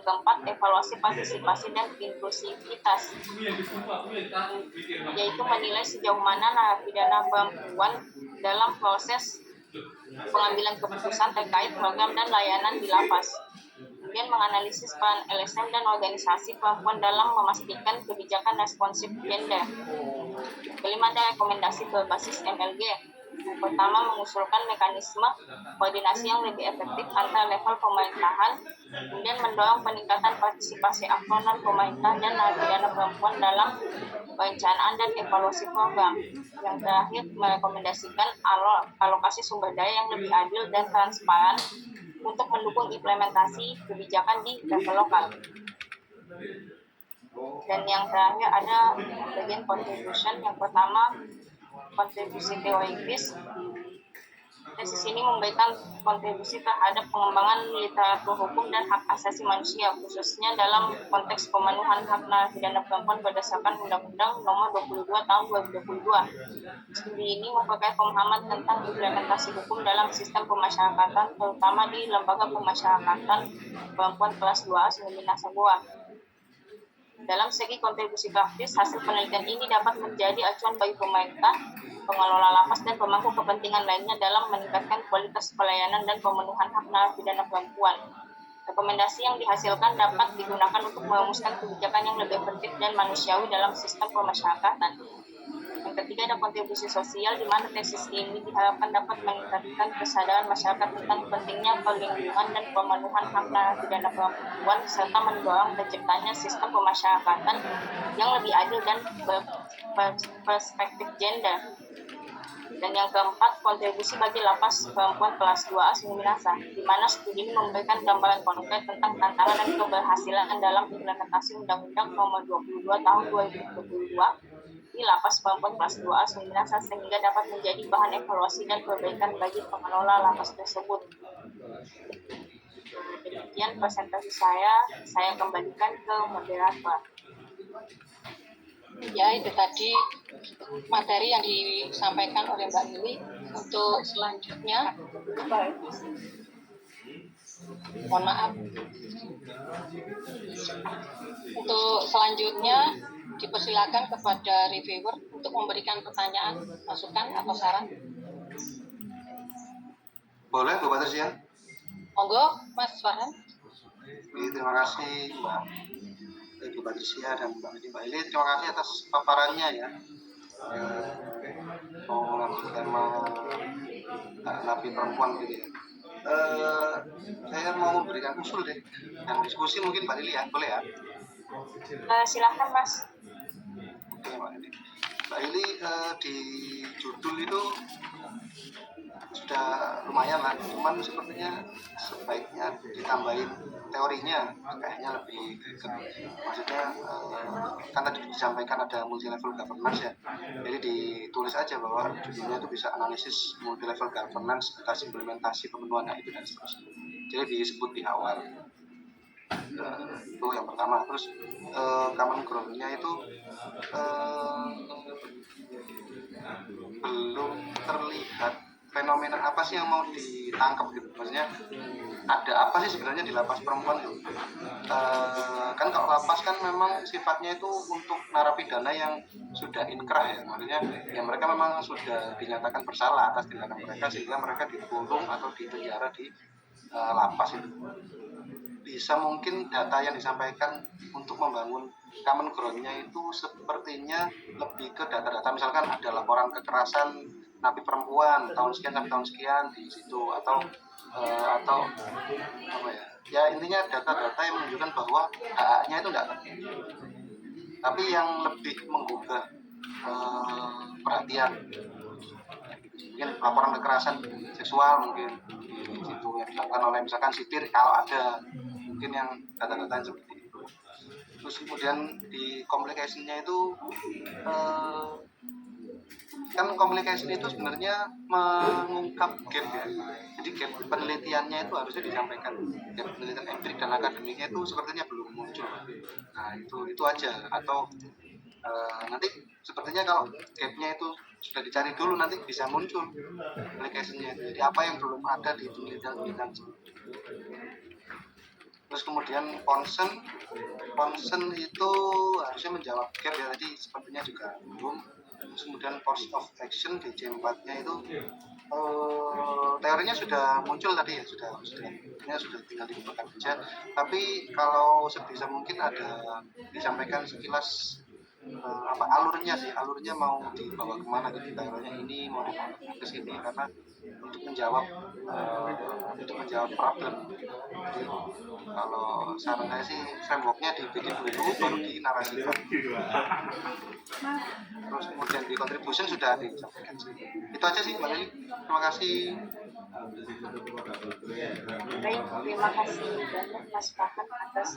keempat, evaluasi partisipasi dan inklusivitas, yaitu menilai sejauh mana narapidana perempuan dalam proses pengambilan keputusan terkait program dan layanan di lapas. Kemudian menganalisis peran LSM dan organisasi perempuan dalam memastikan kebijakan responsif gender. Kelima, ada rekomendasi berbasis MLG. Yang pertama, mengusulkan mekanisme koordinasi yang lebih efektif antar level pemerintahan, kemudian mendorong peningkatan partisipasi aktor non-pemerintah dan narapidana perempuan dalam perencanaan dan evaluasi program. Yang terakhir, merekomendasikan alokasi sumber daya yang lebih adil dan transparan untuk mendukung implementasi kebijakan di level lokal. Dan yang terakhir ada bagian contribution. Yang pertama, kontribusi teoritis. Tesis ini memberikan kontribusi terhadap pengembangan literatur hukum dan hak asasi manusia, khususnya dalam konteks pemenuhan hak narapidana perempuan berdasarkan Undang-Undang Nomor 22 Tahun 2022. Studi ini memperkaya pemahaman tentang implementasi hukum dalam sistem pemasyarakatan, terutama di lembaga pemasyarakatan perempuan kelas 2 Sumber Minasa Goa. Dalam segi kontribusi praktis, hasil penelitian ini dapat menjadi acuan bagi pemerintah, pengelola lapas, dan pemangku kepentingan lainnya dalam meningkatkan kualitas pelayanan dan pemenuhan hak narapidana perempuan. Rekomendasi yang dihasilkan dapat digunakan untuk merumuskan kebijakan yang lebih efektif dan manusiawi dalam sistem pemasyarakatan. Yang ketiga, ada kontribusi sosial, di mana tesis ini diharapkan dapat meningkatkan kesadaran masyarakat tentang pentingnya perlindungan dan pemenuhan hak narapidana perempuan, serta mendorong terciptanya sistem pemasyarakatan yang lebih adil dan berperspektif gender. Dan yang keempat, kontribusi bagi lapas perempuan kelas 2A Sumber Minasa, di mana studi ini memberikan gambaran konkret tentang tantangan dan keberhasilan dalam implementasi Undang-Undang Nomor 22 Tahun 2022 di lapas perempuan kelas 2A Sumber Minasa, sehingga dapat menjadi bahan evaluasi dan perbaikan bagi pengelola lapas tersebut. Demikian presentasi saya kembalikan ke moderator. Ya, itu tadi materi yang disampaikan oleh Mbak Lili. Untuk selanjutnya, mohon maaf. Untuk selanjutnya dipersilakan kepada reviewer untuk memberikan pertanyaan, masukan atau saran. Boleh, Bu Patricia? Monggo, Mas Farhan. Terima kasih Mbak Ibu Patricia dan Mbak Lili. Terima kasih atas paparannya ya. Mau mengambil tema napi perempuan gitu ya. Saya mau memberikan usul deh dan diskusi mungkin Mbak Lili ya, boleh ya? Silakan Mas. Oke Mbak Lili, di judul itu sudah lumayan lah, cuman sepertinya sebaiknya ditambahin teorinya, kayaknya lebih maksudnya kan tadi disampaikan ada multi level governance ya, jadi ditulis aja bahwa judulnya itu bisa analisis multi level governance atas implementasi pemenuhan hak itu dan seterusnya, jadi disebut di awal. Itu yang pertama. Terus common ground-nya itu belum terlihat fenomena apa sih yang mau ditangkap gitu, maksudnya ada apa sih sebenarnya di lapas perempuan itu. Kan kalau lapas kan memang sifatnya itu untuk narapidana yang sudah inkrah ya, maksudnya ya mereka memang sudah dinyatakan bersalah atas tindakan mereka sehingga mereka dikurung atau dipenjara di lapas itu. Bisa mungkin data yang disampaikan untuk membangun common ground-nya itu sepertinya lebih ke data-data, misalkan ada laporan kekerasan napi perempuan tahun sekian sampai tahun sekian di situ, atau apa ya intinya data-data yang menunjukkan bahwa hak-haknya itu enggak, tapi yang lebih menggugah perhatian mungkin laporan kekerasan seksual mungkin di situ yang dilakukan oleh misalkan sipir kalau ada, mungkin yang data-data seperti itu. Terus kemudian di communication-nya itu kan communication itu sebenarnya mengungkap gap ya, jadi gap penelitiannya itu harusnya disampaikan, gap penelitian empirik dan akademiknya itu sepertinya belum muncul. Nah itu aja, atau nanti sepertinya kalau gapnya itu sudah dicari dulu nanti bisa muncul communication-nya, jadi apa yang belum ada di penelitian. Terus kemudian concern itu harusnya menjawab gap ya, tadi sepertinya juga belum. Terus kemudian course of action di C4-nya itu teorinya sudah muncul tadi ya, sudah tinggal dikembangkan saja. Tapi kalau sebisa mungkin ada disampaikan sekilas alurnya mau dibawa kemana gitu, teorinya ini mau dibawa ke sini, karena untuk menjawab problem. Jadi kalau saran saya sih frameworknya dibikin dulu baru dinarasikan. Terus kemudian di contribution sudah disampaikan sih. Itu aja sih Mbak Lili. Terima kasih. Baik, terima kasih banyak Mas Farhan atas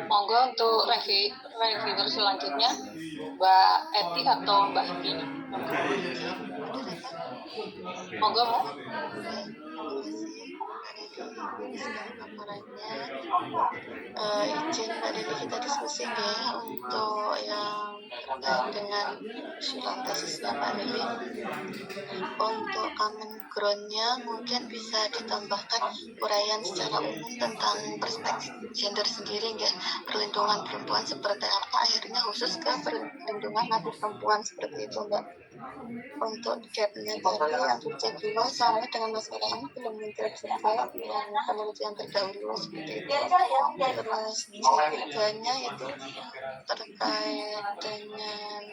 Monggo untuk reviewer selanjutnya Mbak Eti atau Mbak Hini. Monggo Mbak. Izin Mbak Dewi kita diskusi ya untuk yang terkait dengan usulan tesisnya Mbak Dewi. Untuk common ground-nya mungkin bisa ditambahkan uraian secara umum tentang perspektif gender sendiri ya, perlindungan perempuan seperti apa, akhirnya khusus ke perlindungan napi perempuan seperti itu Mbak. Untuk gap-nya tadi yang subjek dua sama dengan masalah ini belum tercapai yang penelitian terdahulu seperti itu. Terus ketiganya itu terkait dengan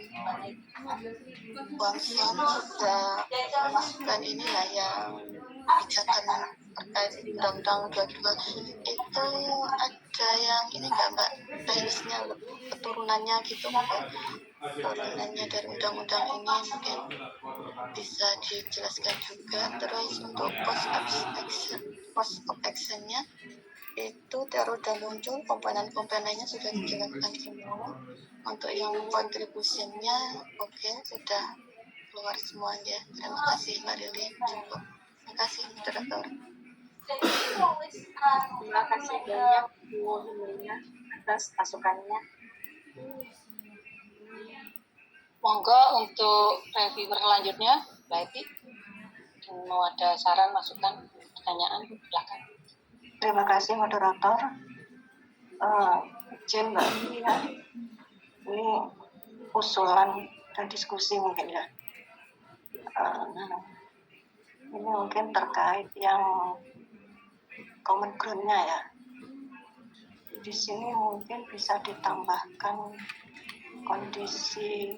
uang suam sudah masukan inilah yang kebijakan terkait undang-undang 22 itu ada yang ini nggak Mbak, teknisnya keturunannya gitu Mbak, turunannya dari undang-undang ini mungkin bisa dijelaskan juga. Terus untuk cost of action-nya itu terus udah muncul, komponen-komponennya sudah dijelaskan semua. Untuk yang contribution-nya oke, sudah keluar semuanya. Terima kasih Mbak Lili, cukup. Terima kasih moderator. terima kasih banyak Bu Hilina atas masukannya. Monggo untuk reviewer selanjutnya Mbak Eti. Mau ada saran, masukan, pertanyaan, silakan. Terima kasih moderator. Izin Mbak Hilina, ini usulan dan diskusi mungkin ya. Ini mungkin terkait yang common ground-nya ya. Di sini mungkin bisa ditambahkan kondisi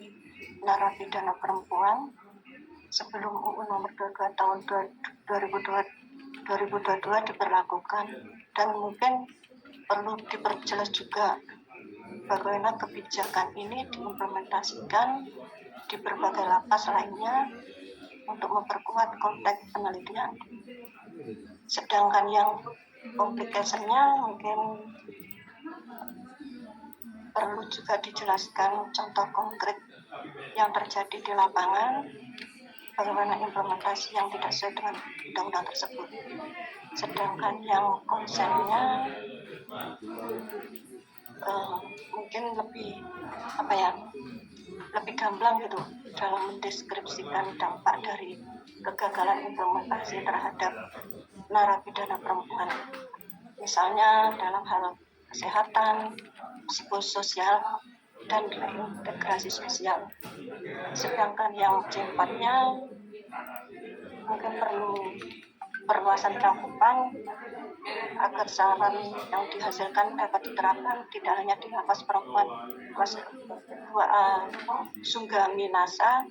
narapidana perempuan sebelum UU nomor 22 tahun 2022 diberlakukan, dan mungkin perlu diperjelas juga bagaimana kebijakan ini diimplementasikan di berbagai lapas lainnya untuk memperkuat konteks penelitian. Sedangkan yang complication-nya mungkin perlu juga dijelaskan contoh konkret yang terjadi di lapangan, bagaimana implementasi yang tidak sesuai dengan undang-undang tersebut. Sedangkan yang konsennya mungkin lebih lebih gamblang gitu dalam mendeskripsikan dampak dari kegagalan implementasi terhadap narapidana perempuan, misalnya dalam hal kesehatan, psikososial, dan reintegrasi sosial. Sedangkan yang C4-nya mungkin perlu perluasan cakupan agar saran yang dihasilkan dapat diterapkan tidak hanya di lapas perempuan kelas 2A Sungga Minasa,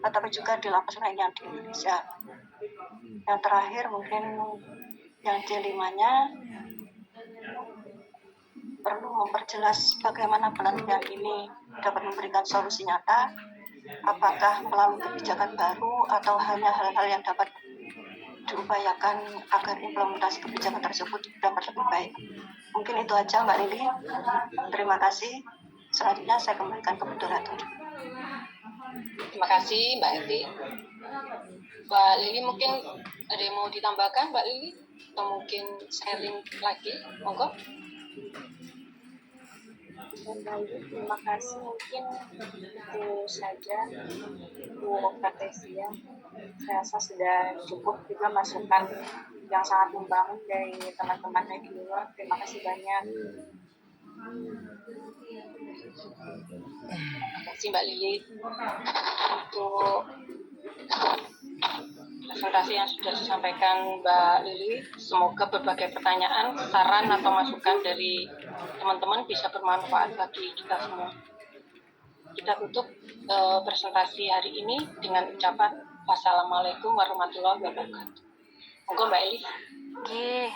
tetapi juga di lapas lainnya di Indonesia. Yang terakhir mungkin yang C5-nya perlu memperjelas bagaimana penelitian ini dapat memberikan solusi nyata, apakah melalui kebijakan baru atau hanya hal-hal yang dapat diupayakan agar implementasi kebijakan tersebut dapat lebih baik. Mungkin itu aja Mbak Lili. Terima kasih. Selanjutnya saya kembalikan ke moderator. Terima kasih Mbak Eti. Mbak Lili mungkin ada yang mau ditambahkan Mbak Lili? Atau mungkin sharing lagi? Monggo. Baik, terima kasih. Mungkin itu saja Bu Patricia. Saya rasa sudah cukup juga masukan yang sangat membangun dari teman-teman reviewer. Terima kasih banyak. Terima kasih Mbak Lili untuk presentasi yang sudah disampaikan Mbak Lili. Semoga berbagai pertanyaan, saran atau masukan dari teman-teman bisa bermanfaat bagi kita semua. Kita tutup presentasi hari ini dengan ucapan wassalamualaikum warahmatullahi wabarakatuh. Monggo Mbak Eli.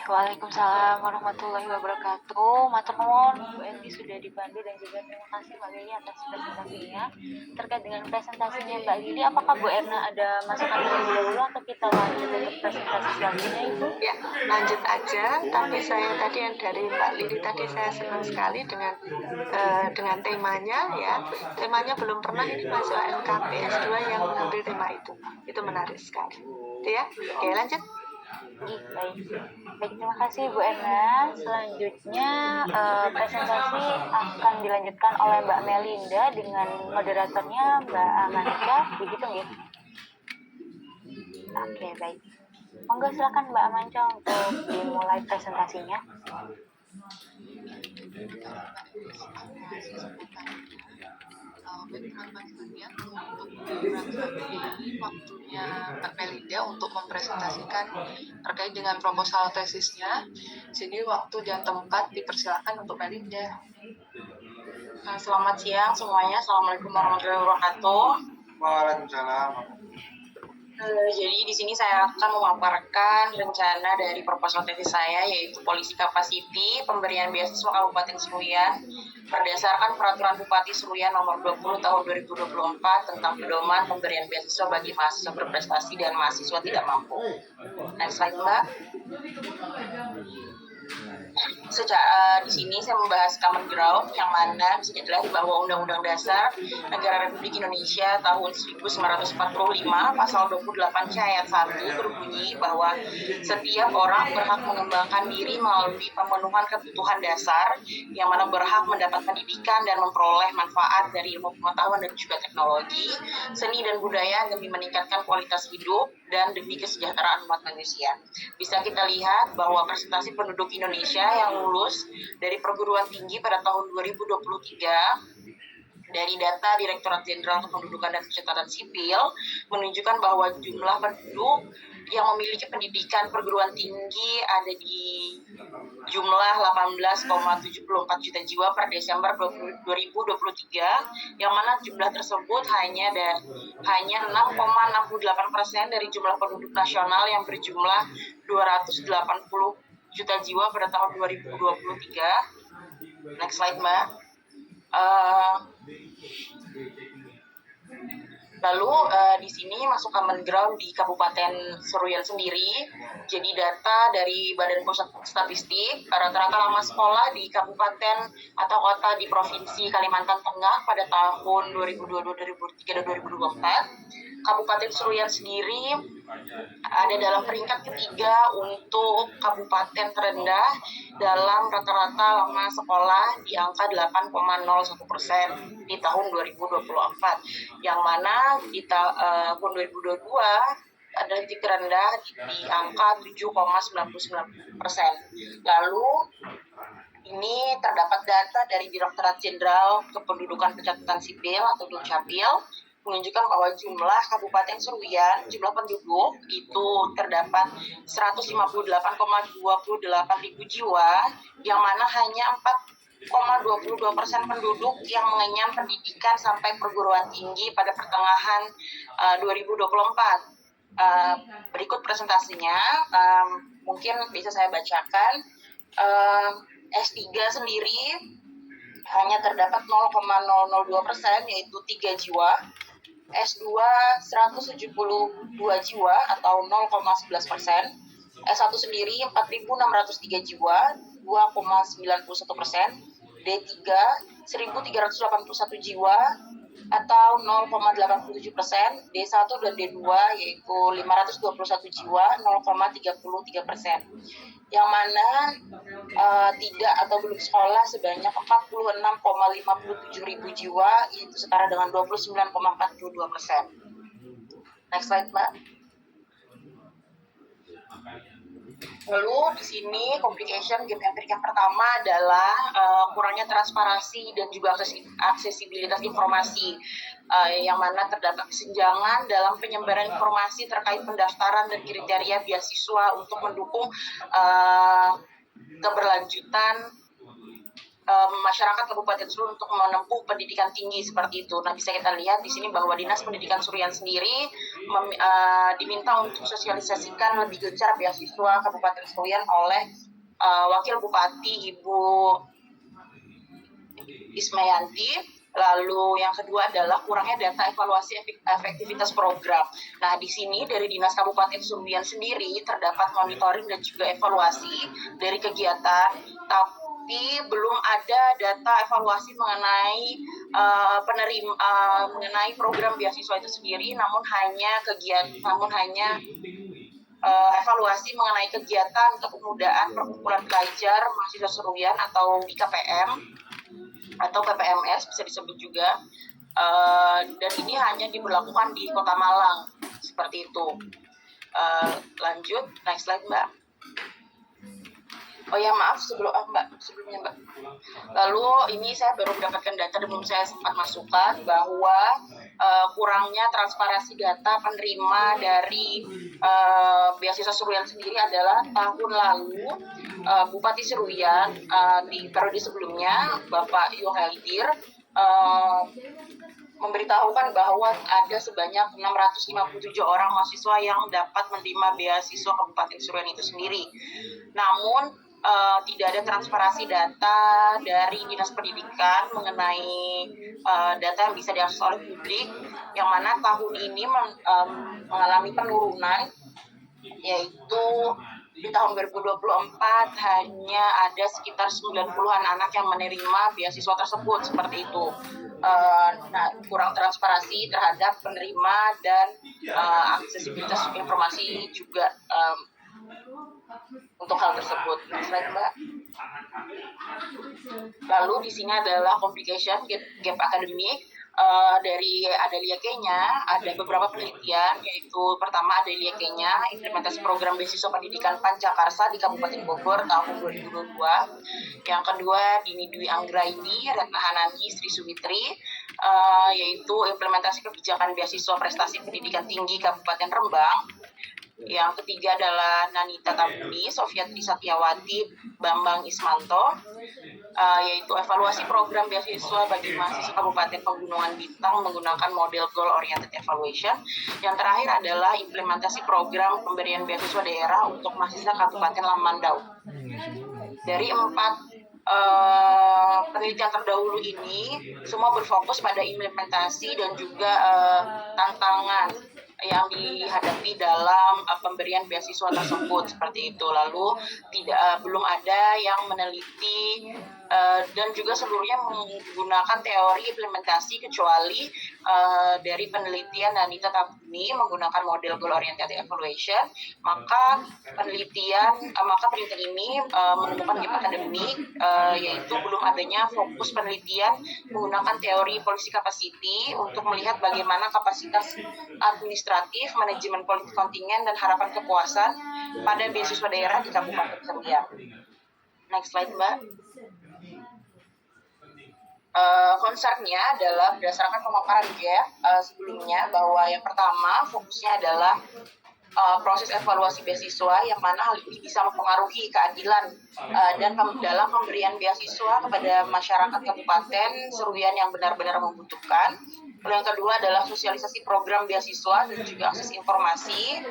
Waalaikumsalam warahmatullahi wabarakatuh. Matur nuwun Bu Eli sudah dibantu dan juga terima kasih Mbak Lili atas presentasinya. Terkait dengan presentasinya Mbak Lili, apakah Bu Erna ada masukan terlebih dahulu atau kita lanjut untuk presentasi selanjutnya Ibu? Ya, lanjut aja. Tapi saya tadi yang dari Mbak Lili tadi saya senang sekali dengan temanya ya. Temanya belum pernah ini mahasiswa LKP S2 yang mengambil tema itu. Itu menarik sekali. Itu ya. Oke, lanjut. Baik, terima kasih Bu Erna. Selanjutnya presentasi akan dilanjutkan oleh Mbak Melinda dengan moderatornya Mbak Amanika. Begitu ya? Oke, baik. Monggo silakan Mbak Amanca untuk dimulai presentasinya. Teman-teman untuk waktunya Mbak Melinda untuk mempresentasikan terkait dengan proposal tesisnya. Jadi waktu dan tempat dipersilakan untuk Melinda. Selamat siang semuanya. Assalamualaikum warahmatullahi wabarakatuh. Waalaikumsalam. Jadi di sini saya akan memaparkan rencana dari proposal tesis saya, yaitu Polisi Capacity Pemberian Beasiswa Kabupaten Seruyan berdasarkan Peraturan Bupati Seruyan Nomor 20 Tahun 2024 tentang pedoman pemberian beasiswa bagi mahasiswa berprestasi dan mahasiswa tidak mampu. Next slide, Mbak. Di sini saya membahas common ground yang mana bisa dilihat bahwa Undang-Undang Dasar Negara Republik Indonesia tahun 1945 pasal 28C ayat 1 berbunyi bahwa setiap orang berhak mengembangkan diri melalui pemenuhan kebutuhan dasar yang mana berhak mendapat pendidikan dan memperoleh manfaat dari ilmu pengetahuan dan juga teknologi, seni dan budaya demi meningkatkan kualitas hidup dan demi kesejahteraan umat manusia. Bisa kita lihat bahwa presentasi penduduk Indonesia yang lulus dari perguruan tinggi pada tahun 2023 dari data Direktorat Jenderal Kependudukan dan Pencatatan Sipil menunjukkan bahwa jumlah penduduk yang memiliki pendidikan perguruan tinggi ada di jumlah 18,74 juta jiwa per Desember 2023, yang mana jumlah tersebut hanya 6,68% dari jumlah penduduk nasional yang berjumlah 280 juta jiwa pada tahun 2023. Next slide, Mbak. Lalu di sini masuk common ground di Kabupaten Seruyan sendiri. Jadi data dari Badan Pusat Statistik, rata-rata lama sekolah di kabupaten atau kota di Provinsi Kalimantan Tengah pada tahun 2022, 2023, dan 2024. Kabupaten Seruyan sendiri ada dalam peringkat ketiga untuk kabupaten terendah dalam rata-rata lama sekolah di angka 8,01% di tahun 2024, yang mana di tahun 2022 ada titik rendah di angka 7,99%. Lalu ini terdapat data dari Direktorat Jenderal Kependudukan Pencatatan Sipil atau Dukcapil menunjukkan bahwa jumlah Kabupaten Seruyan, jumlah penduduk itu terdapat 158,28 ribu jiwa, yang mana hanya 4,22% penduduk yang mengenyam pendidikan sampai perguruan tinggi pada pertengahan 2024. Berikut presentasinya, mungkin bisa saya bacakan. S3 sendiri hanya terdapat 0,002%, yaitu 3 jiwa. S2 172 jiwa atau 0,11%. S1 sendiri 4.603 jiwa, 2,91%. D3 1.381 jiwa, atau 0,87%, D1 dan D2 yaitu 521 jiwa 0,33%, yang mana tidak atau belum sekolah sebanyak 46,57 ribu jiwa, yaitu setara dengan 29,42%. Next slide, Mbak. Lalu di sini complication gap empirik yang pertama adalah kurangnya transparansi dan juga aksesibilitas informasi, yang mana terdapat kesenjangan dalam penyebaran informasi terkait pendaftaran dan kriteria beasiswa untuk mendukung keberlanjutan masyarakat Kabupaten Suruh untuk menempuh pendidikan tinggi seperti itu. Nah, bisa kita lihat di sini bahwa Dinas Pendidikan Suruyan sendiri diminta untuk sosialisasikan lebih gencar beasiswa Kabupaten Suruyan oleh Wakil Bupati Ibu Ismayanti. Lalu yang kedua adalah kurangnya data evaluasi efektivitas program. Nah, di sini dari Dinas Kabupaten Suruyan sendiri terdapat monitoring dan juga evaluasi dari kegiatan, tapi belum ada data evaluasi mengenai mengenai program beasiswa itu sendiri, namun hanya evaluasi mengenai kegiatan kepemudaan perkumpulan pelajar mahasiswa Suruyan atau IKPM atau PPMS bisa disebut juga, dan ini hanya diberlakukan di Kota Malang seperti itu. Lanjut, next slide, Mbak. Oh ya, maaf sebelumnya Mbak. Lalu ini saya baru mendapatkan data dan belum saya sempat masukkan bahwa kurangnya transparansi data penerima dari beasiswa Suruyan sendiri adalah tahun lalu Bupati Suruyan di periode sebelumnya Bapak Yohelidir memberitahukan bahwa ada sebanyak 657 orang mahasiswa yang dapat menerima beasiswa Kabupaten Suruyan itu sendiri. Namun tidak ada transparansi data dari Dinas Pendidikan mengenai data yang bisa diakses oleh publik, yang mana tahun ini mengalami penurunan, yaitu di tahun 2024 hanya ada sekitar 90-an anak yang menerima beasiswa tersebut seperti itu. Nah, kurang transparansi terhadap penerima dan aksesibilitas informasi juga untuk hal tersebut. Next slide, Mbak. Lalu di sini adalah complication gap akademik. Dari Adelia Kenya ada beberapa penelitian, yaitu pertama Adelia Kenya implementasi program beasiswa pendidikan Pancakarsa di Kabupaten Bogor tahun 2022. Yang kedua Dini Dwi Anggraini, Retna Hanani, Sri Sumitri, yaitu implementasi kebijakan beasiswa prestasi pendidikan tinggi Kabupaten Rembang. Yang ketiga adalah Nanita Tabuni, Sofiatri Satyawati, Bambang Ismanto, yaitu evaluasi program beasiswa bagi mahasiswa Kabupaten Pegunungan Bintang menggunakan model Goal Oriented Evaluation. Yang terakhir adalah implementasi program pemberian beasiswa daerah untuk mahasiswa Kabupaten Lamandau. Dari 4 penelitian terdahulu ini semua berfokus pada implementasi dan juga tantangan yang dihadapi dalam pemberian beasiswa tersebut seperti itu. Lalu belum ada yang meneliti dan juga seluruhnya menggunakan teori implementasi kecuali dari penelitian Nanita Tabuni menggunakan model Goal Oriented Evaluation. Maka penelitian ini menemukan gap akademik, yaitu belum adanya fokus penelitian menggunakan teori policy capacity untuk melihat bagaimana kapasitas administratif, manajemen politik kontingen, dan harapan kepuasan pada beasiswa daerah di Kabupaten Suruyan. Next slide, Mbak. Concernnya adalah berdasarkan pemaparan Jeff sebelumnya, bahwa yang pertama fokusnya adalah proses evaluasi beasiswa, yang mana hal ini bisa mempengaruhi keadilan dan dalam pemberian beasiswa kepada masyarakat Kabupaten Suruyan yang benar-benar membutuhkan. Lalu yang kedua adalah sosialisasi program beasiswa dan juga akses informasi,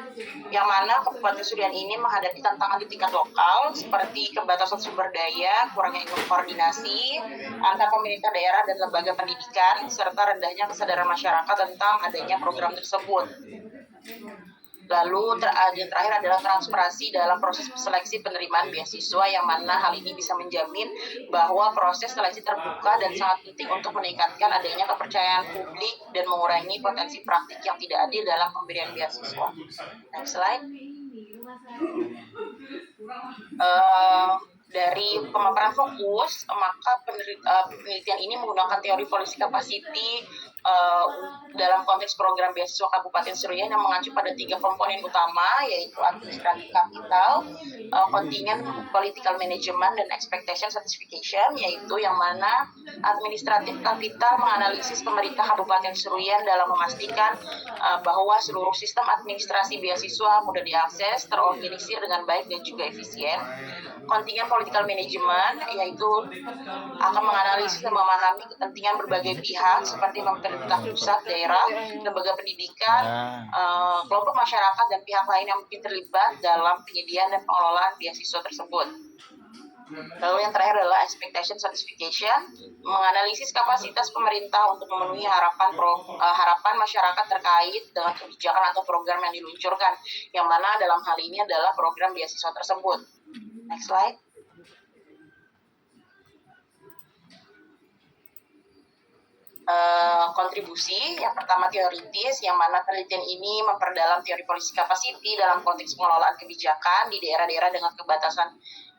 yang mana Kabupaten Suruyan ini menghadapi tantangan di tingkat lokal seperti keterbatasan sumber daya, kurangnya koordinasi antar pemerintah daerah dan lembaga pendidikan, serta rendahnya kesadaran masyarakat tentang adanya program tersebut. Lalu terakhir adalah transparansi dalam proses seleksi penerimaan beasiswa, yang mana hal ini bisa menjamin bahwa proses seleksi terbuka dan sangat penting untuk meningkatkan adanya kepercayaan publik dan mengurangi potensi praktik yang tidak adil dalam pemberian beasiswa. Next slide. Dari pemaparan fokus, maka penelitian ini menggunakan teori policy capacity dalam konteks program beasiswa Kabupaten Seruyan yang mengacu pada 3 komponen utama, yaitu administratif capital, kontingen political management, dan expectation certification, yaitu yang mana administratif capital menganalisis pemerintah Kabupaten Seruyan dalam memastikan bahwa seluruh sistem administrasi beasiswa mudah diakses, terorganisir dengan baik dan juga efisien. Kontingen political management yaitu akan menganalisis dan memahami kepentingan berbagai pihak seperti pemerintah pusat, daerah, lembaga pendidikan, kelompok masyarakat, dan pihak lain yang mungkin terlibat dalam penyediaan dan pengelolaan beasiswa tersebut. Lalu yang terakhir adalah expectation certification, menganalisis kapasitas pemerintah untuk memenuhi harapan masyarakat terkait dengan kebijakan atau program yang diluncurkan, yang mana dalam hal ini adalah program beasiswa tersebut. Next slide. Kontribusi yang pertama teoritis, yang mana penelitian ini memperdalam teori policy capacity dalam konteks pengelolaan kebijakan di daerah-daerah dengan keterbatasan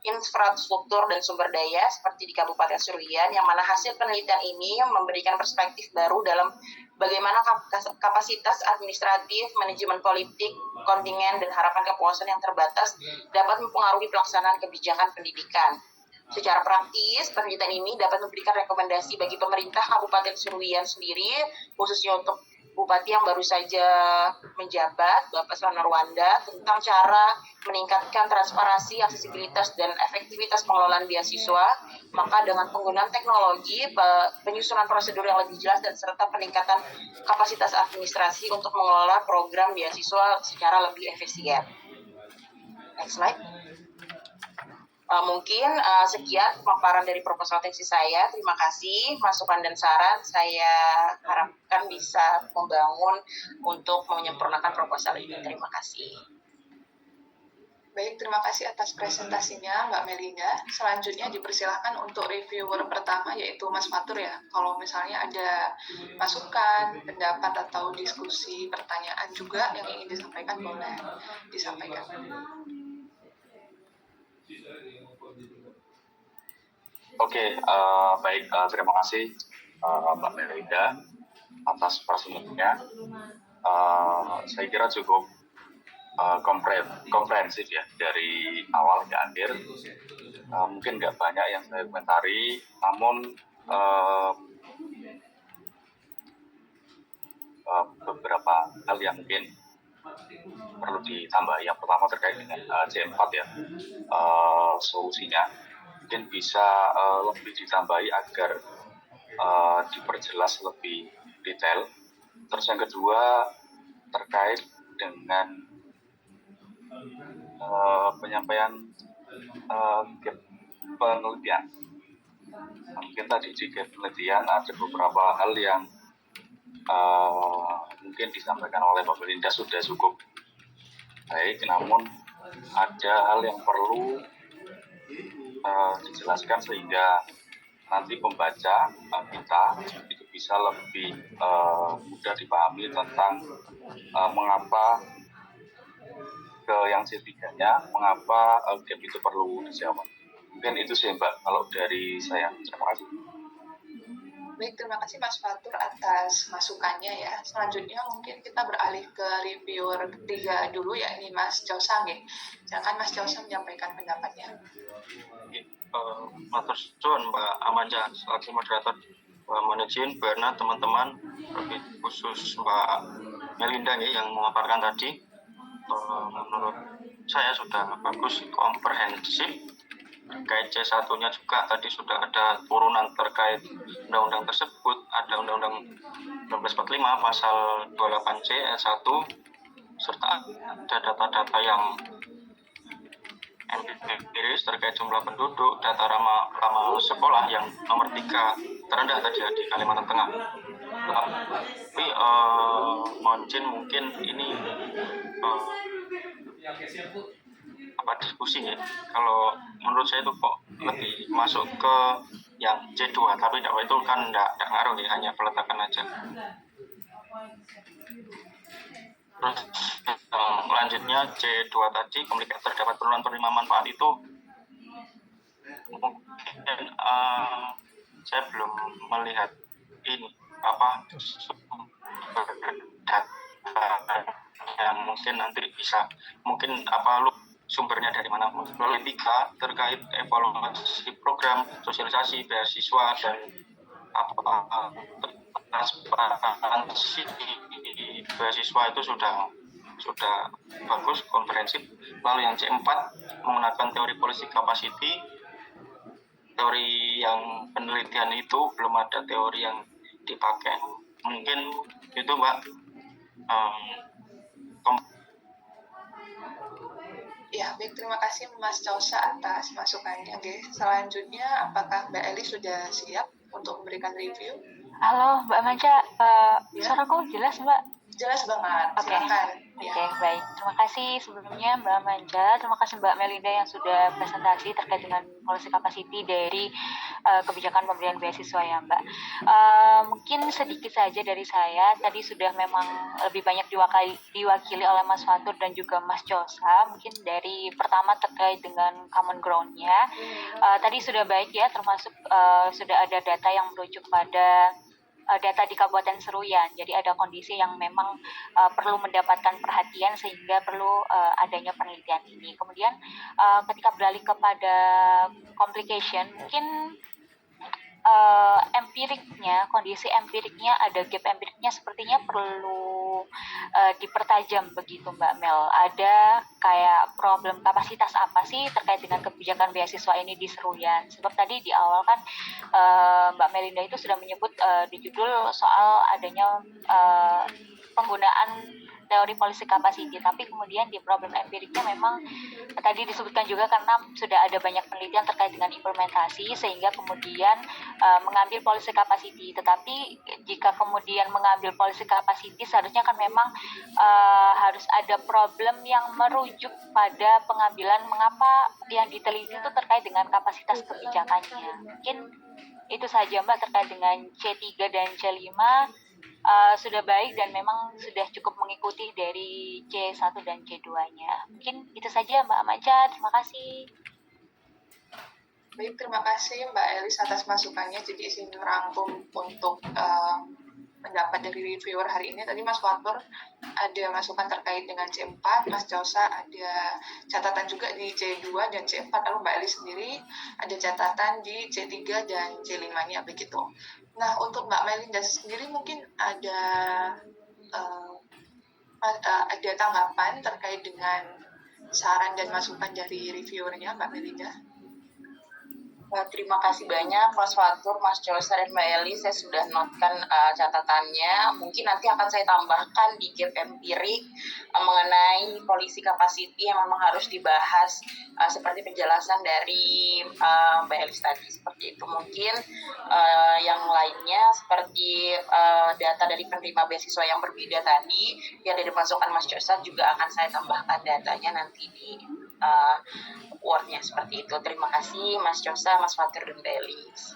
infrastruktur dan sumber daya seperti di Kabupaten Seruyan, yang mana hasil penelitian ini memberikan perspektif baru dalam bagaimana kapasitas administratif, manajemen politik, kontingen, dan harapan kepuasan yang terbatas dapat mempengaruhi pelaksanaan kebijakan pendidikan. Secara praktis, penelitian ini dapat memberikan rekomendasi bagi pemerintah Kabupaten Seruyan sendiri, khususnya untuk Bupati yang baru saja menjabat, Bapak Selana Rwanda, tentang cara meningkatkan transparansi, aksesibilitas, dan efektivitas pengelolaan beasiswa. Maka dengan penggunaan teknologi, penyusunan prosedur yang lebih jelas, dan serta peningkatan kapasitas administrasi untuk mengelola program beasiswa secara lebih efisien. Next slide. Mungkin sekian pemaparan dari proposal tesis saya. Terima kasih masukan dan saran. Saya harapkan bisa membangun untuk menyempurnakan proposal ini. Terima kasih. Baik, terima kasih atas presentasinya Mbak Melinda. Selanjutnya dipersilahkan untuk reviewer pertama, yaitu Mas Fatur ya. Kalau misalnya ada masukan, pendapat, atau diskusi, pertanyaan juga yang ingin disampaikan, boleh disampaikan. Oke, baik, terima kasih Mbak Melinda atas presentasinya. Saya kira cukup komprehensif ya dari awal ke akhir. Mungkin nggak banyak yang saya komentari, namun beberapa hal yang mungkin perlu ditambah. Yang pertama terkait dengan C4 ya, solusinya mungkin bisa lebih ditambahi agar diperjelas lebih detail. Terus yang kedua terkait dengan penyampaian gap penelitian. Mungkin tadi di gap penelitian ada beberapa hal yang mungkin disampaikan oleh Pak Melinda sudah cukup baik, namun ada hal yang perlu dijelaskan sehingga nanti pembaca kita itu bisa lebih mudah dipahami tentang mengapa ke yang C3-nya, mengapa gap itu perlu dijawab. Mungkin itu sih Mbak kalau dari saya. Terima kasih. Baik, terima kasih Mas Fatur atas masukannya ya. Selanjutnya mungkin kita beralih ke reviewer ketiga dulu, ya, ini Mas Josang ya. Silakan Mas Josang menyampaikan pendapatnya. Matur suwun Mbak Amanda selaku moderator, Manajin, Berna, teman-teman, lebih khusus Mbak Melinda nih yang memaparkan tadi. Menurut saya sudah bagus, komprehensif. Terkait C1-nya juga tadi sudah ada turunan terkait undang-undang tersebut, ada Undang-Undang 1945 pasal 28C ayat 1, serta ada data-data yang empiris terkait jumlah penduduk, data ramah sekolah yang nomor 3 terendah tadi di Kalimantan Tengah. Tapi mohon izin mungkin ini diskusi ya. Kalau menurut saya itu kok lebih masuk ke yang C2, tapi dakwah itu kan enggak ngaruh ya, hanya peletakan aja. Terus lanjutnya C2 tadi, kemudian terdapat penurunan penerima manfaat itu mungkin saya belum melihat ini data yang mungkin nanti bisa sumbernya dari mana, melalui 3 terkait evaluasi program sosialisasi beasiswa dan transparansi beasiswa itu sudah bagus, komprehensif. Lalu yang C4 menggunakan teori policy capacity, teori yang penelitian itu belum ada teori yang dipakai. Mungkin itu Mbak. Ya, baik, terima kasih Mas Causa atas masukannya. Oke, selanjutnya apakah Mbak Eli sudah siap untuk memberikan review? Halo Mbak Manca, suaraku jelas Mbak? Jelas banget, silakan. Oke, baik. Terima kasih sebelumnya Mbak Manca, terima kasih Mbak Melinda yang sudah presentasi terkait dengan policy capacity dari kebijakan pemberian beasiswa ya Mbak. Mungkin sedikit saja dari saya, tadi sudah memang lebih banyak diwakili oleh Mas Fatur dan juga Mas Josa. Mungkin dari pertama terkait dengan common ground-nya, tadi sudah baik ya, termasuk sudah ada data yang merujuk pada data di Kabupaten Seruyan. Jadi ada kondisi yang memang perlu mendapatkan perhatian sehingga perlu adanya penelitian ini. Kemudian ketika beralih kepada complication, mungkin kondisi empiriknya, ada gap empiriknya sepertinya perlu dipertajam begitu Mbak Mel. Ada kayak problem kapasitas apa sih terkait dengan kebijakan beasiswa ini di Seruyan? Sebab tadi di awal kan Mbak Melinda itu sudah menyebut di judul soal adanya penggunaan teori policy capacity, tapi kemudian di problem empiriknya memang tadi disebutkan juga karena sudah ada banyak penelitian terkait dengan implementasi sehingga kemudian mengambil policy capacity. Tetapi jika kemudian mengambil policy capacity seharusnya kan memang harus ada problem yang merujuk pada pengambilan, mengapa yang diteliti itu terkait dengan kapasitas kebijakannya. Mungkin itu saja Mbak terkait dengan C3 dan C5. Sudah baik dan memang sudah cukup mengikuti dari C1 dan C2-nya. Mungkin itu saja Mbak Manca, terima kasih. Baik, terima kasih Mbak Elis atas masukannya. Jadi izin merangkum untuk pendapat dari reviewer hari ini. Tadi Mas Fatur ada masukan terkait dengan C4, Mas Josa ada catatan juga di C2 dan C4, lalu Mbak Elis sendiri ada catatan di C3 dan C5-nya begitu. Nah, untuk Mbak Melinda sendiri mungkin ada tanggapan terkait dengan saran dan masukan dari reviewernya Mbak Melinda? Terima kasih banyak Mas Fatur, Mas Josa, dan Mbak Eli. Saya sudah notkan catatannya. Mungkin nanti akan saya tambahkan di gap empirik mengenai policy capacity yang memang harus dibahas seperti penjelasan dari Mbak Eli tadi. Seperti itu. Mungkin yang lainnya seperti data dari penerima beasiswa yang berbeda tadi yang dari masukan Mas Josa juga akan saya tambahkan datanya nanti di word-nya seperti itu. Terima kasih Mas Josa, Mas Fatur, dan Belis.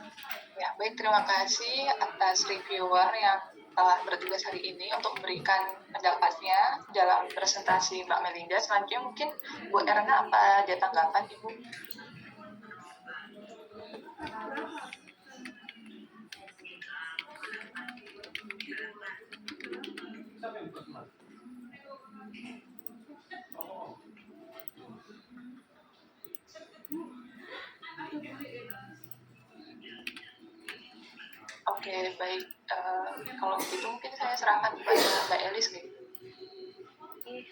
Ya, baik, terima kasih atas reviewer yang telah bertugas hari ini untuk memberikan pendapatnya dalam presentasi Mbak Melinda. Selanjutnya mungkin Bu Erna, apa ada tanggapan Ibu? Oke, baik. Kalau begitu mungkin saya serahkan kepada Mbak Elis nih.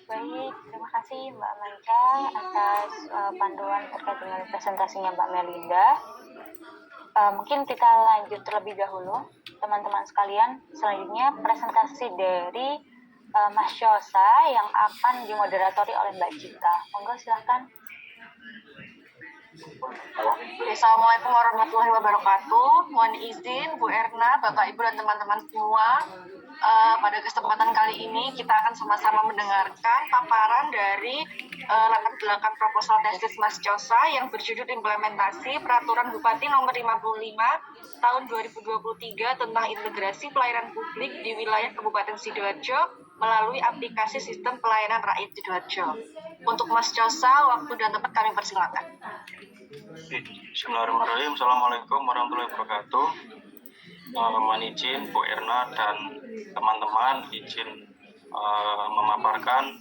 Baik, terima kasih Mbak Manca atas panduan terkait dengan presentasinya Mbak Melinda. Mungkin kita lanjut terlebih dahulu, teman-teman sekalian. Selanjutnya presentasi dari Mas Josa yang akan dimoderatori oleh Mbak Cika. Monggo silahkan. Assalamualaikum warahmatullahi wabarakatuh. Mohon izin Bu Erna, Bapak Ibu dan teman-teman semua. Pada kesempatan kali ini kita akan sama-sama mendengarkan paparan dari latar belakang proposal tesis Mas Cosa yang berjudul Implementasi Peraturan Bupati Nomor 55 Tahun 2023 tentang integrasi pelayanan publik di wilayah Kabupaten Sidoarjo melalui aplikasi sistem pelayanan rakyat Sidoarjo. Untuk Mas Cosa, waktu dan tempat kami persilakan. Bismillahirrahmanirrahim. Assalamualaikum warahmatullahi wabarakatuh. Mohon izin Bu Erna dan teman-teman izin memaparkan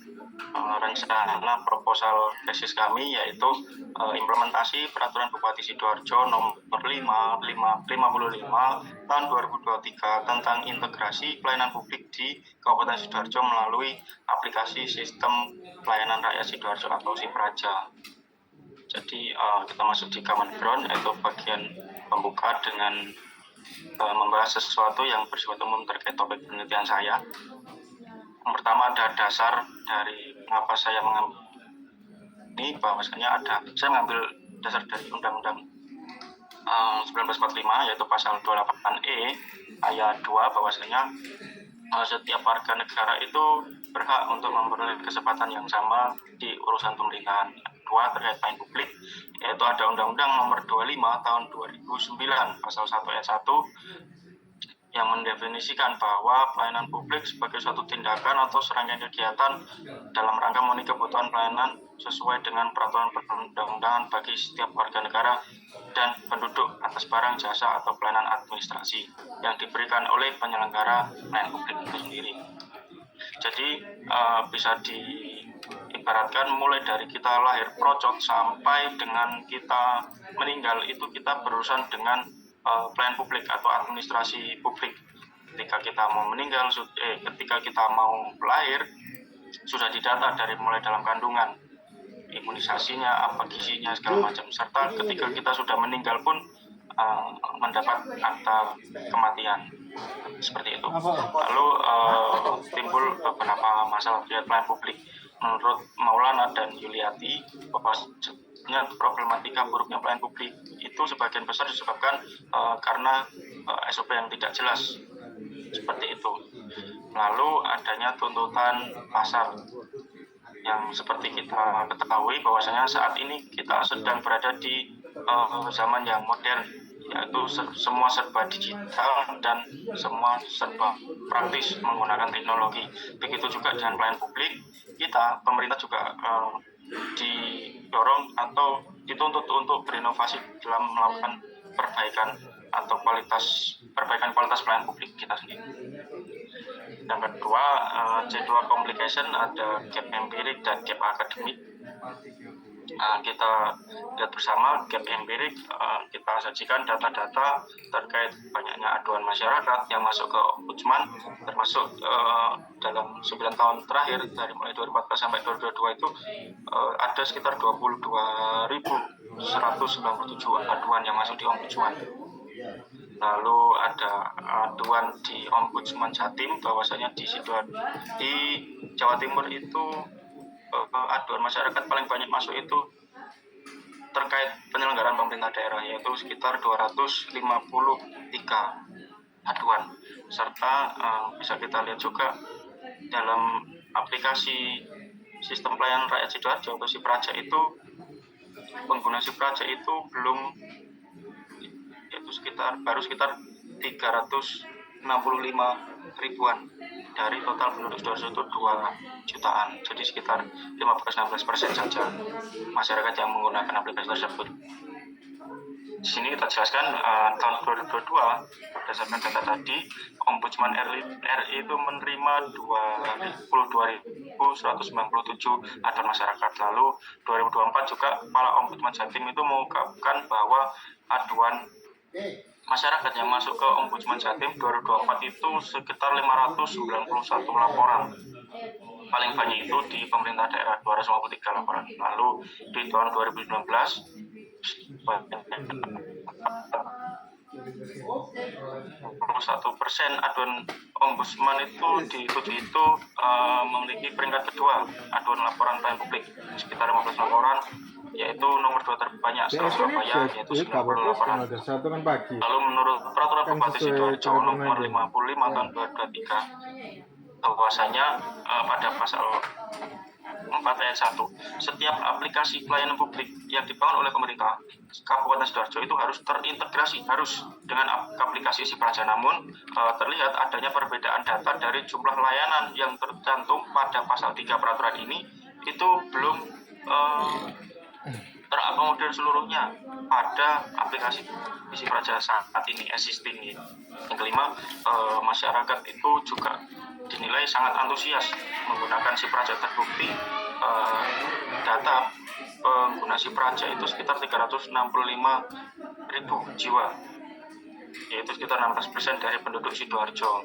rencana proposal tesis kami, yaitu implementasi Peraturan Bupati Sidoarjo Nomor 55 Tahun 2023 tentang integrasi pelayanan publik di Kabupaten Sidoarjo melalui aplikasi Sistem Pelayanan Rakyat Sidoarjo atau SIPRAJA. Jadi kita masuk di common ground, yaitu bagian pembuka dengan membahas sesuatu yang bersifat umum terkait topik penelitian saya. Yang pertama ada dasar dari mengapa saya mengambil ini, bahwasanya saya mengambil dasar dari Undang-Undang 1945, yaitu pasal 28E ayat 2, bahwasanya setiap warga negara itu berhak untuk memperoleh kesempatan yang sama di urusan pemerintahan. Dua, terkait pelayanan publik, yaitu ada Undang-Undang Nomor 25 Tahun 2009 Pasal 1 ayat 1 yang mendefinisikan bahwa pelayanan publik sebagai suatu tindakan atau serangkaian kegiatan dalam rangka memenuhi kebutuhan pelayanan sesuai dengan peraturan perundang-undangan bagi setiap warga negara dan penduduk atas barang, jasa, atau pelayanan administrasi yang diberikan oleh penyelenggara pelayanan publik itu sendiri. Jadi bisa diibaratkan mulai dari kita lahir procot sampai dengan kita meninggal itu kita berurusan dengan pelayanan publik atau administrasi publik. Ketika kita mau meninggal, ketika kita mau lahir, sudah didata dari mulai dalam kandungan, imunisasinya, apa gizinya, segala macam. Serta ketika kita sudah meninggal pun mendapat akta kematian. Seperti itu. Lalu timbul beberapa masalah terkait pelayanan publik. Menurut Maulana dan Yuliati, bahwasanya problematika buruknya pelayanan publik itu sebagian besar disebabkan karena SOP yang tidak jelas, seperti itu. Lalu adanya tuntutan pasar yang seperti kita ketahui bahwasanya saat ini kita sedang berada di zaman yang modern, yaitu semua serba digital dan semua serba praktis menggunakan teknologi. Begitu juga dengan pelayanan publik, kita, pemerintah juga didorong atau dituntut untuk berinovasi dalam melakukan perbaikan atau perbaikan kualitas pelayanan publik kita sendiri. Yang kedua, C2 complication, ada gap empirik dan gap akademik. Kita lihat bersama gap empirik, kita sajikan data-data terkait banyaknya aduan masyarakat yang masuk ke Ombudsman, termasuk dalam 9 tahun terakhir dari mulai 2014 sampai 2022 itu ada sekitar 22.197 aduan yang masuk di Ombudsman. Lalu ada aduan di Ombudsman Jatim, bahwasanya di Jawa Timur itu aduan masyarakat paling banyak masuk itu terkait penyelenggaraan pemerintah daerah, yaitu sekitar 253 aduan. Serta bisa kita lihat juga dalam aplikasi sistem pelayanan rakyat Sidoarjo atau SIPRAJA itu, pengguna SIPRAJA itu belum, yaitu baru sekitar 365 ribuan dari total penduduk Sidoarjo itu 2 jutaan. Jadi sekitar 15-16% saja masyarakat yang menggunakan aplikasi tersebut. Di sini kita jelaskan tahun 2022 berdasarkan data tadi, Ombudsman RI itu menerima 22.197 aduan masyarakat. Lalu 2024 juga Kepala Ombudsman Jatim itu mengungkapkan bahwa aduan masyarakat yang masuk ke Ombudsman Jatim 2024 itu sekitar 591 laporan. Paling banyak itu di pemerintah daerah, 253 laporan. Lalu di tahun 2019 1% aduan Ombudsman itu memiliki peringkat kedua aduan laporan pelayanan publik, sekitar 15 laporan. yaitu nomor 2 terbanyak setelah Surabaya, yaitu 98. Lalu menurut Peraturan Bupati Sidoarjo nomor 55 tahun 2023, bahwasanya pada pasal 4 ayat 1, setiap aplikasi pelayanan publik yang dibangun oleh pemerintah Kabupaten Sidoarjo itu harus terintegrasi dengan aplikasi Sipraja. Namun terlihat adanya perbedaan data dari jumlah layanan yang tercantum pada pasal 3 peraturan ini itu belum terakomodir seluruhnya pada aplikasi Sipraja saat ini existing. Yang kelima, masyarakat itu juga dinilai sangat antusias menggunakan Sipraja. Terbukti data pengguna Sipraja itu sekitar 365.000 jiwa, yaitu sekitar 16% dari penduduk Sidoarjo.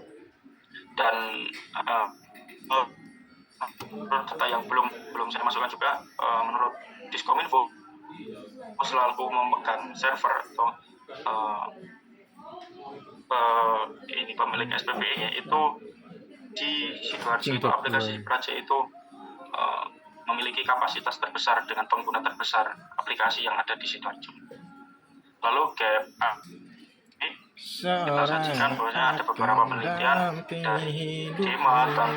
Dan menurut data yang belum saya masukkan juga, menurut Diskominfo selalu memegang server atau ini pemilik SPBE, yaitu di Sidoarjo itu aplikasi Sipraja itu memiliki kapasitas terbesar dengan pengguna terbesar aplikasi yang ada di Sidoarjo. Lalu gap kita sajikan bahwasanya ada beberapa penelitian dari DEMA tahun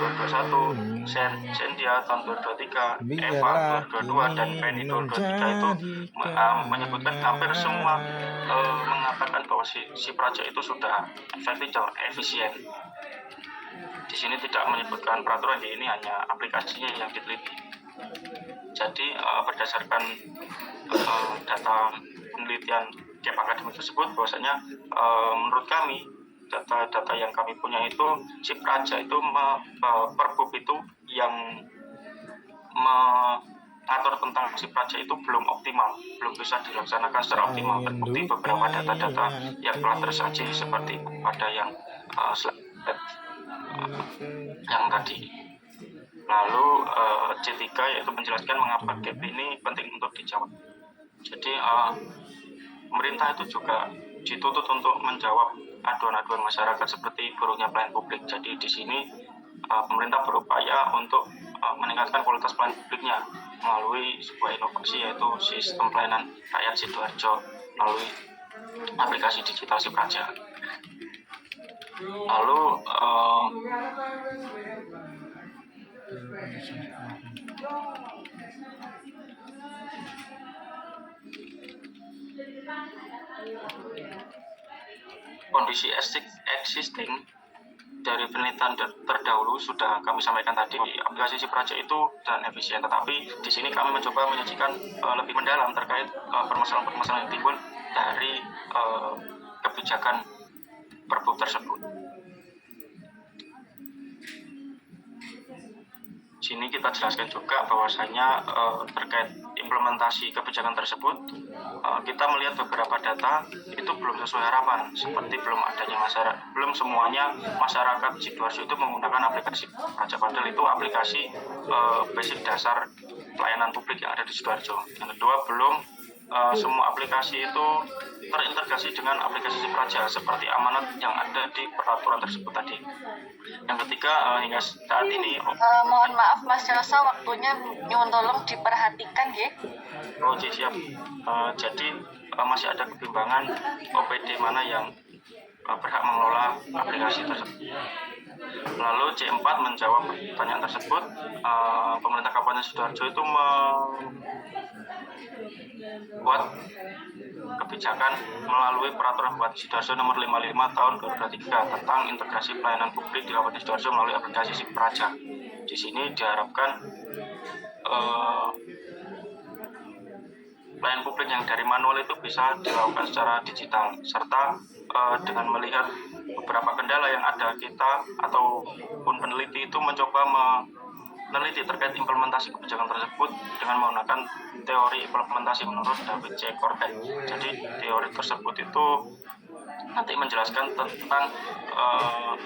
2021, Sendia tahun 2023, EVA 2022, dan PENI 2023 itu menyebutkan hampir semua mengatakan bahwa Sipraja itu sudah efektif dan efisien. Di sini tidak menyebutkan peraturan, ini hanya aplikasinya yang diteliti. Jadi berdasarkan data penelitian Gap Akademik tersebut, bahwasanya menurut kami data-data yang kami punya itu Sipraja itu Perbup itu yang mengatur tentang Sipraja itu belum optimal, belum bisa dilaksanakan secara optimal. Terbukti beberapa data-data yang telah tersaji seperti pada yang slide yang tadi. Lalu C3 yaitu menjelaskan mengapa gap ini penting untuk dijawab. Jadi pemerintah itu juga dituntut untuk menjawab aduan-aduan masyarakat seperti buruknya pelayanan publik. Jadi di sini pemerintah berupaya untuk meningkatkan kualitas pelayanan publiknya melalui sebuah inovasi, yaitu sistem pelayanan rakyat Sidoarjo melalui aplikasi digital Sipraja. Lalu kondisi existing dari penelitian terdahulu sudah kami sampaikan tadi. Aplikasi Sipraja itu dan efisien, tetapi di sini kami mencoba menyajikan lebih mendalam terkait permasalahan-permasalahan yang timbul dari kebijakan Perbup tersebut. Sini kita jelaskan juga bahwasanya terkait implementasi kebijakan tersebut, kita melihat beberapa data itu belum sesuai harapan, seperti belum semuanya masyarakat Sidoarjo itu menggunakan aplikasi Sipraja, padahal itu aplikasi basic dasar pelayanan publik yang ada di Sidoarjo. Yang kedua, belum semua aplikasi itu terintegrasi dengan aplikasi Sipraja seperti amanat yang ada di peraturan tersebut tadi. Yang ketiga, hingga saat ini Mohon maaf Mas Celso, waktunya nyuwun tolong diperhatikan ya. siap. Jadi masih ada kebimbangan OPD mana yang berhak mengelola aplikasi tersebut. Lalu C4 menjawab pertanyaan tersebut, pemerintah Kabupaten Sidoarjo itu membuat kebijakan melalui peraturan Bupati Sidoarjo nomor 55 tahun 2023 tentang integrasi pelayanan publik di Kabupaten Sidoarjo melalui aplikasi Sipraja. Di sini diharapkan pelayanan publik yang dari manual itu bisa dilakukan secara digital, serta dengan melihat beberapa kendala yang ada, kita ataupun peneliti itu mencoba meneliti terkait implementasi kebijakan tersebut dengan menggunakan teori implementasi menurut David C. Korten. Jadi teori tersebut itu nanti menjelaskan tentang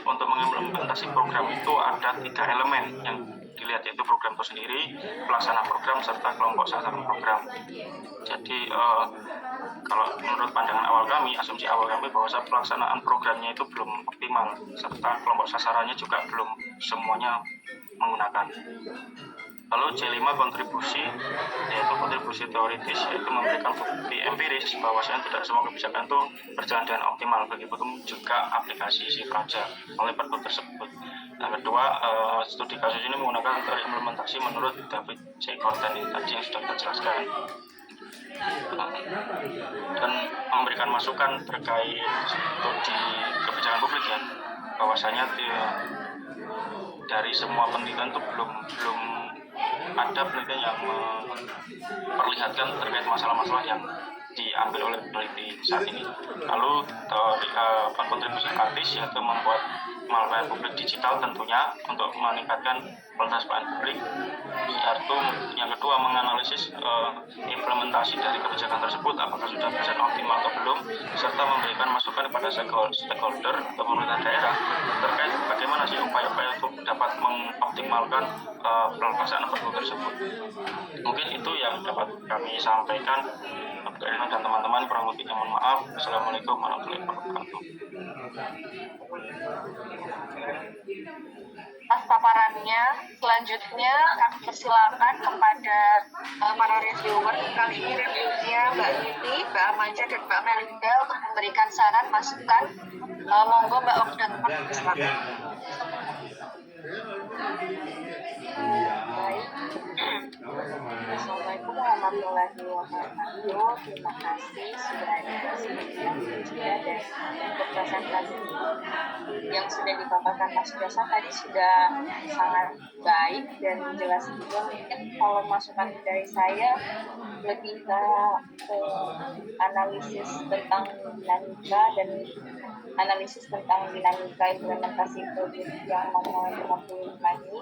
untuk mengimplementasi program itu ada 3 elemen yang dilihat, yaitu program itu sendiri, pelaksana program, serta kelompok sasaran program. Jadi kalau menurut pandangan awal kami, asumsi awal kami bahwa pelaksanaan programnya itu belum optimal, serta kelompok sasarannya juga belum semuanya menggunakan. Lalu C5 kontribusi, yaitu kontribusi teoritis, yaitu memberikan bukti empiris bahwasanya tidak semua kebijakan itu berjalan dengan optimal, begitupun juga aplikasi si praja oleh pergub tersebut. Yang kedua, studi kasus ini menggunakan teori implementasi menurut David C. Corten ini tadi yang sudah kita jelaskan, dan memberikan masukan terkait studi kebijakan publik ya, bahwasanya dari semua penelitian itu belum ada penelitian yang memperlihatkan terkait masalah-masalah yang diambil oleh peneliti saat ini. Lalu kontribusi praktis yaitu membuat pelayanan publik digital tentunya untuk meningkatkan kualitas pelayanan publik. Yaitu yang kedua menganalisis implementasi dari kebijakan tersebut apakah sudah berjalan optimal atau belum, serta memberikan masukan kepada stakeholder atau pemerintah daerah terkait bagaimana sih upaya-upaya untuk dapat mengoptimalkan pelaksanaan pergub tersebut. Mungkin itu yang dapat kami sampaikan. Dan teman-teman, kurang lebihnya mohon maaf. Assalamualaikum warahmatullahi wabarakatuh. Atas paparannya, selanjutnya kami persilakan kepada para reviewer. Kali ini reviewnya Mbak Lili, Mbak Amaja, dan Mbak Melinda untuk memberikan saran, masukan. Monggo Mbak Ok dan Mbak, silakan. Baik. Assalamualaikum warahmatullahi wabarakatuh. Terima kasih sudah ada dan untuk presentasi yang sudah dipaparkan Mas Jasa tadi sudah sangat baik dan jelas juga. Mungkin kalau masukan dari saya lebih ke analisis tentang dinamika dan analisis tentang dinamika implementasi proyek yang mau 50 ini.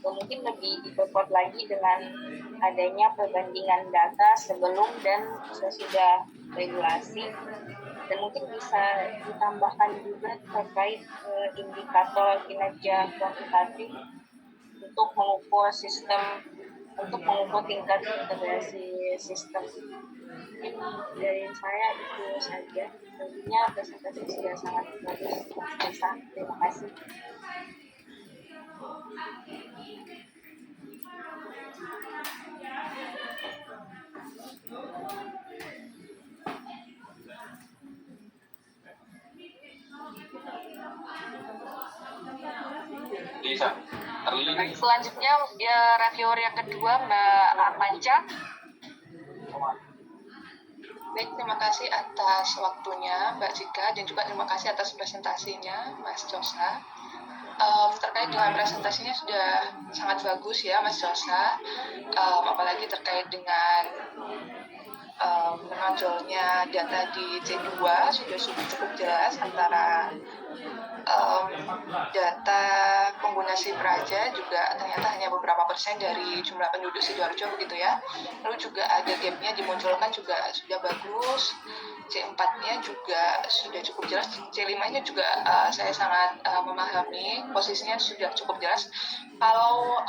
Mungkin lebih diperkuat lagi dengan adanya perbandingan data sebelum dan sesudah regulasi, dan mungkin bisa ditambahkan juga terkait indikator kinerja kuantitatif untuk mengukur tingkat integrasi sistem. Mungkin dari saya itu saja. Tentunya presentasi sudah sangat bagus, Mas Desa. Terima kasih. Selanjutnya reviewer yang kedua Mbak Amaja. Baik, terima kasih atas waktunya Mbak Cika dan juga terima kasih atas presentasinya Mas Josa. Terkait dengan presentasinya sudah sangat bagus ya Mas Josa, apalagi terkait dengan menonjolnya data di C2 sudah cukup jelas antara data pengguna SIM Praja juga ternyata hanya beberapa persen dari jumlah penduduk Sidoarjo begitu ya. Lalu juga ada gapnya dimunculkan juga sudah bagus. C4-nya juga sudah cukup jelas. C5-nya juga saya sangat memahami posisinya sudah cukup jelas. Kalau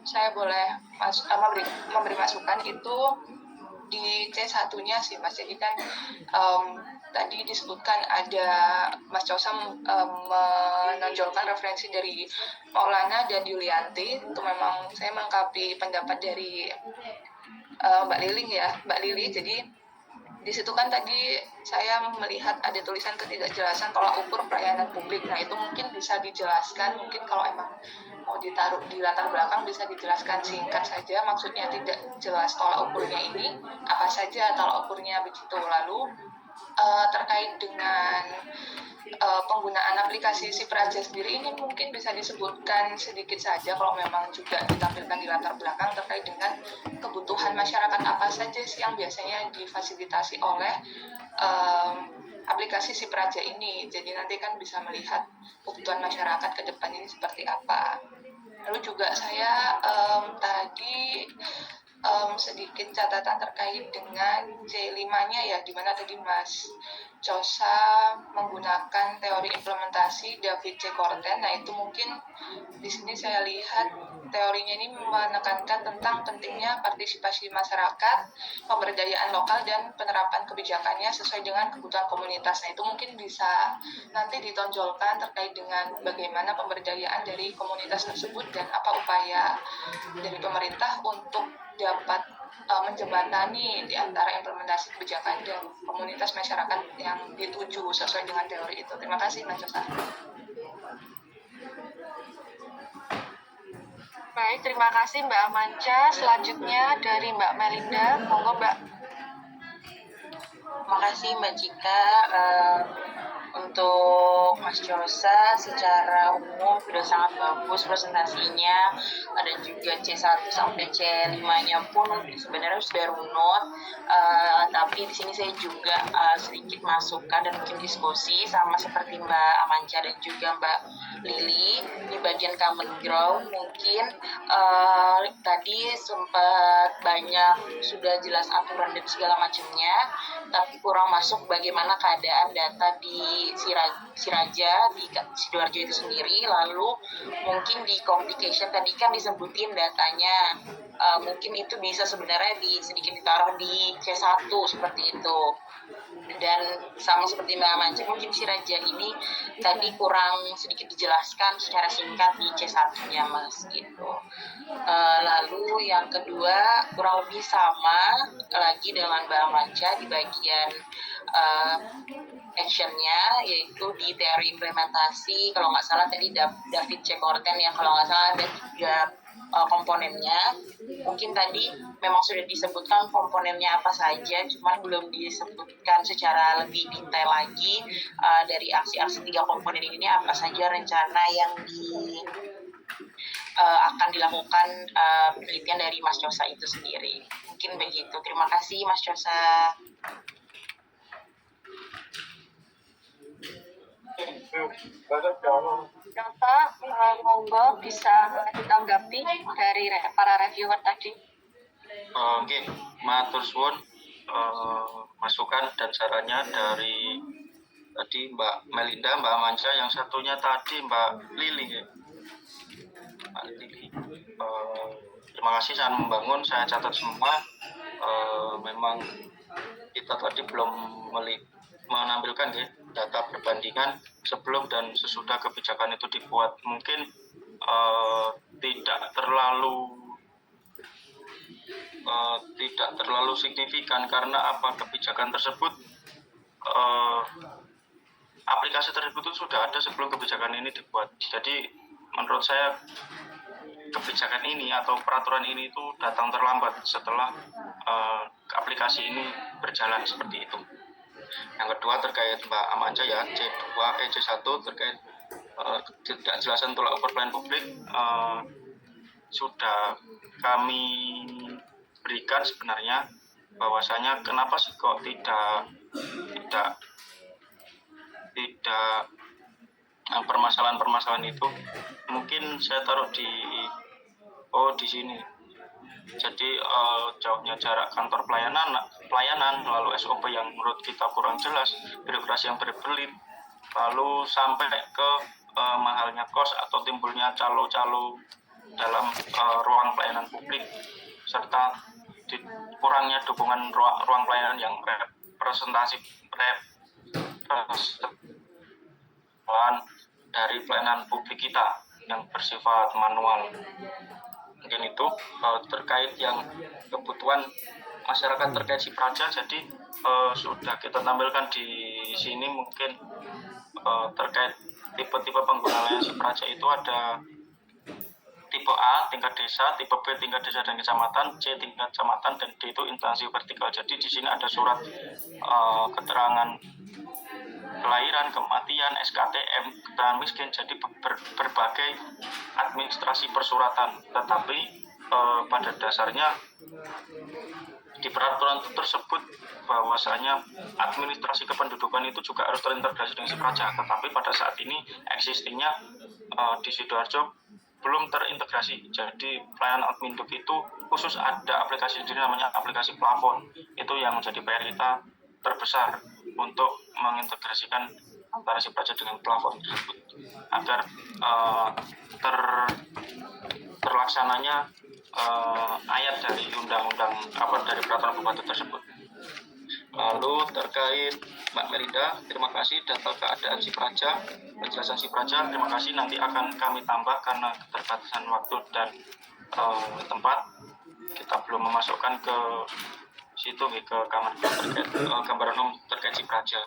saya boleh memberi masukan itu di C1-nya sih Mas. Jadi kan tadi disebutkan ada Mas Josa menonjolkan referensi dari Maulana dan Yulianti. Itu memang saya melengkapi pendapat dari Mbak Lili. Jadi di situ kan tadi saya melihat ada tulisan ketidakjelasan tolak ukur pelayanan publik. Nah itu mungkin bisa dijelaskan, mungkin kalau emang mau ditaruh di latar belakang bisa dijelaskan singkat saja, maksudnya tidak jelas tolak ukurnya ini apa saja tolak ukurnya begitu. Lalu terkait dengan penggunaan aplikasi si Praja sendiri ini mungkin bisa disebutkan sedikit saja kalau memang juga ditampilkan di latar belakang terkait dengan kebutuhan masyarakat apa saja sih yang biasanya difasilitasi oleh aplikasi si Praja ini. Jadi nanti kan bisa melihat kebutuhan masyarakat ke depan ini seperti apa. Lalu juga saya tadi sedikit catatan terkait dengan C5-nya ya, di mana tadi Mas Josa menggunakan teori implementasi David C. Corten. Nah itu mungkin di sini saya lihat teorinya ini menekankan tentang pentingnya partisipasi masyarakat, pemberdayaan lokal, dan penerapan kebijakannya sesuai dengan kebutuhan komunitas. Nah, itu mungkin bisa nanti ditonjolkan terkait dengan bagaimana pemberdayaan dari komunitas tersebut dan apa upaya dari pemerintah untuk dapat menjembatani di antara implementasi kebijakan dan komunitas masyarakat yang dituju sesuai dengan teori itu. Terima kasih, Mbak Josa. Baik, terima kasih Mbak Amanca. Selanjutnya dari Mbak Melinda, monggo Mbak. Makasih Mbak Cika. Untuk Mas Josa secara umum sudah sangat bagus presentasinya, dan juga C1 sampai C5-nya pun sebenarnya sudah runut, tapi di sini saya juga sedikit masukan dan mungkin diskusi sama seperti Mbak Amanca dan juga Mbak Lili di bagian common ground. Mungkin tadi sempat banyak sudah jelas aturan dan segala macamnya, tapi kurang masuk bagaimana keadaan data di Siraja, di Sidoarjo itu sendiri. Lalu mungkin di complication tadi kan disebutin datanya, mungkin itu bisa sebenarnya sedikit ditaruh di C1 seperti itu. Dan sama seperti Mbak Amanca, mungkin Siraja ini tadi kurang sedikit dijelaskan secara singkat di C1-nya Mas gitu. Lalu yang kedua kurang lebih sama lagi dengan Mbak Amanca di bagian actionnya, yaitu di teori implementasi. Kalau nggak salah tadi David C. Korten ya, kalau nggak salah ada 3 komponennya. Mungkin tadi memang sudah disebutkan komponennya apa saja, cuman belum disebutkan secara lebih detail lagi dari aksi-aksi 3 komponen ini apa saja rencana yang akan dilakukan penelitian dari Mas Josa itu sendiri. Mungkin begitu. Terima kasih Mas Josa. Bapak, monggo bisa ditanggapi dari para reviewer tadi. Oke, matur suwun masukan dan sarannya dari tadi Mbak Melinda, Mbak Amanca, yang satunya tadi Mbak Lili. Mbak Lili, terima kasih, sangat membangun, saya catat semua. Memang kita tadi belum menampilkan ya data perbandingan sebelum dan sesudah kebijakan itu dibuat. Mungkin tidak terlalu signifikan karena apa, kebijakan tersebut aplikasi tersebut itu sudah ada sebelum kebijakan ini dibuat. Jadi menurut saya kebijakan ini atau peraturan ini itu datang terlambat setelah aplikasi ini berjalan seperti itu. Yang kedua terkait Mbak Amanca ya, C1 terkait tidak jelasan tolak ukur pelayanan publik, sudah kami berikan sebenarnya bahwasanya kenapa sih kok tidak permasalahan-permasalahan itu mungkin saya taruh di sini. Jadi jauhnya jarak kantor pelayanan, lalu SOP yang menurut kita kurang jelas, birokrasi yang berbelit, lalu sampai ke mahalnya kos atau timbulnya calo-calo dalam ruang pelayanan publik, serta kurangnya dukungan ruang pelayanan yang representatif dari pelayanan publik kita yang bersifat manual. Mungkin itu terkait yang kebutuhan masyarakat terkait si praja. Jadi sudah kita tampilkan di sini. Mungkin terkait tipe-tipe pengguna layanan si praja itu ada tipe A tingkat desa, tipe B tingkat desa dan kecamatan, C tingkat kecamatan, dan D itu instansi vertikal. Jadi di sini ada surat keterangan kelahiran, kematian, SKTM, keterangan miskin, jadi berbagai administrasi persuratan. Tetapi pada dasarnya di peraturan tersebut bahwasanya administrasi kependudukan itu juga harus terintegrasi dengan si praja. Tetapi pada saat ini existingnya di Sidoarjo belum terintegrasi. Jadi pelayanan admin duk itu khusus ada aplikasi sendiri namanya aplikasi plafon. Itu yang menjadi PR kita terbesar untuk mengintegrasikan antara si praja dengan plafon tersebut agar terlaksananya ayat dari undang-undang dari peraturan bupati tersebut. Lalu terkait Mbak Melinda, terima kasih data keadaan Sipraja, penjelasan Sipraja, terima kasih, nanti akan kami tambah karena keterbatasan waktu dan tempat. Kita belum memasukkan ke situ ke kamar terkait gambaran umum terkait Sipraja.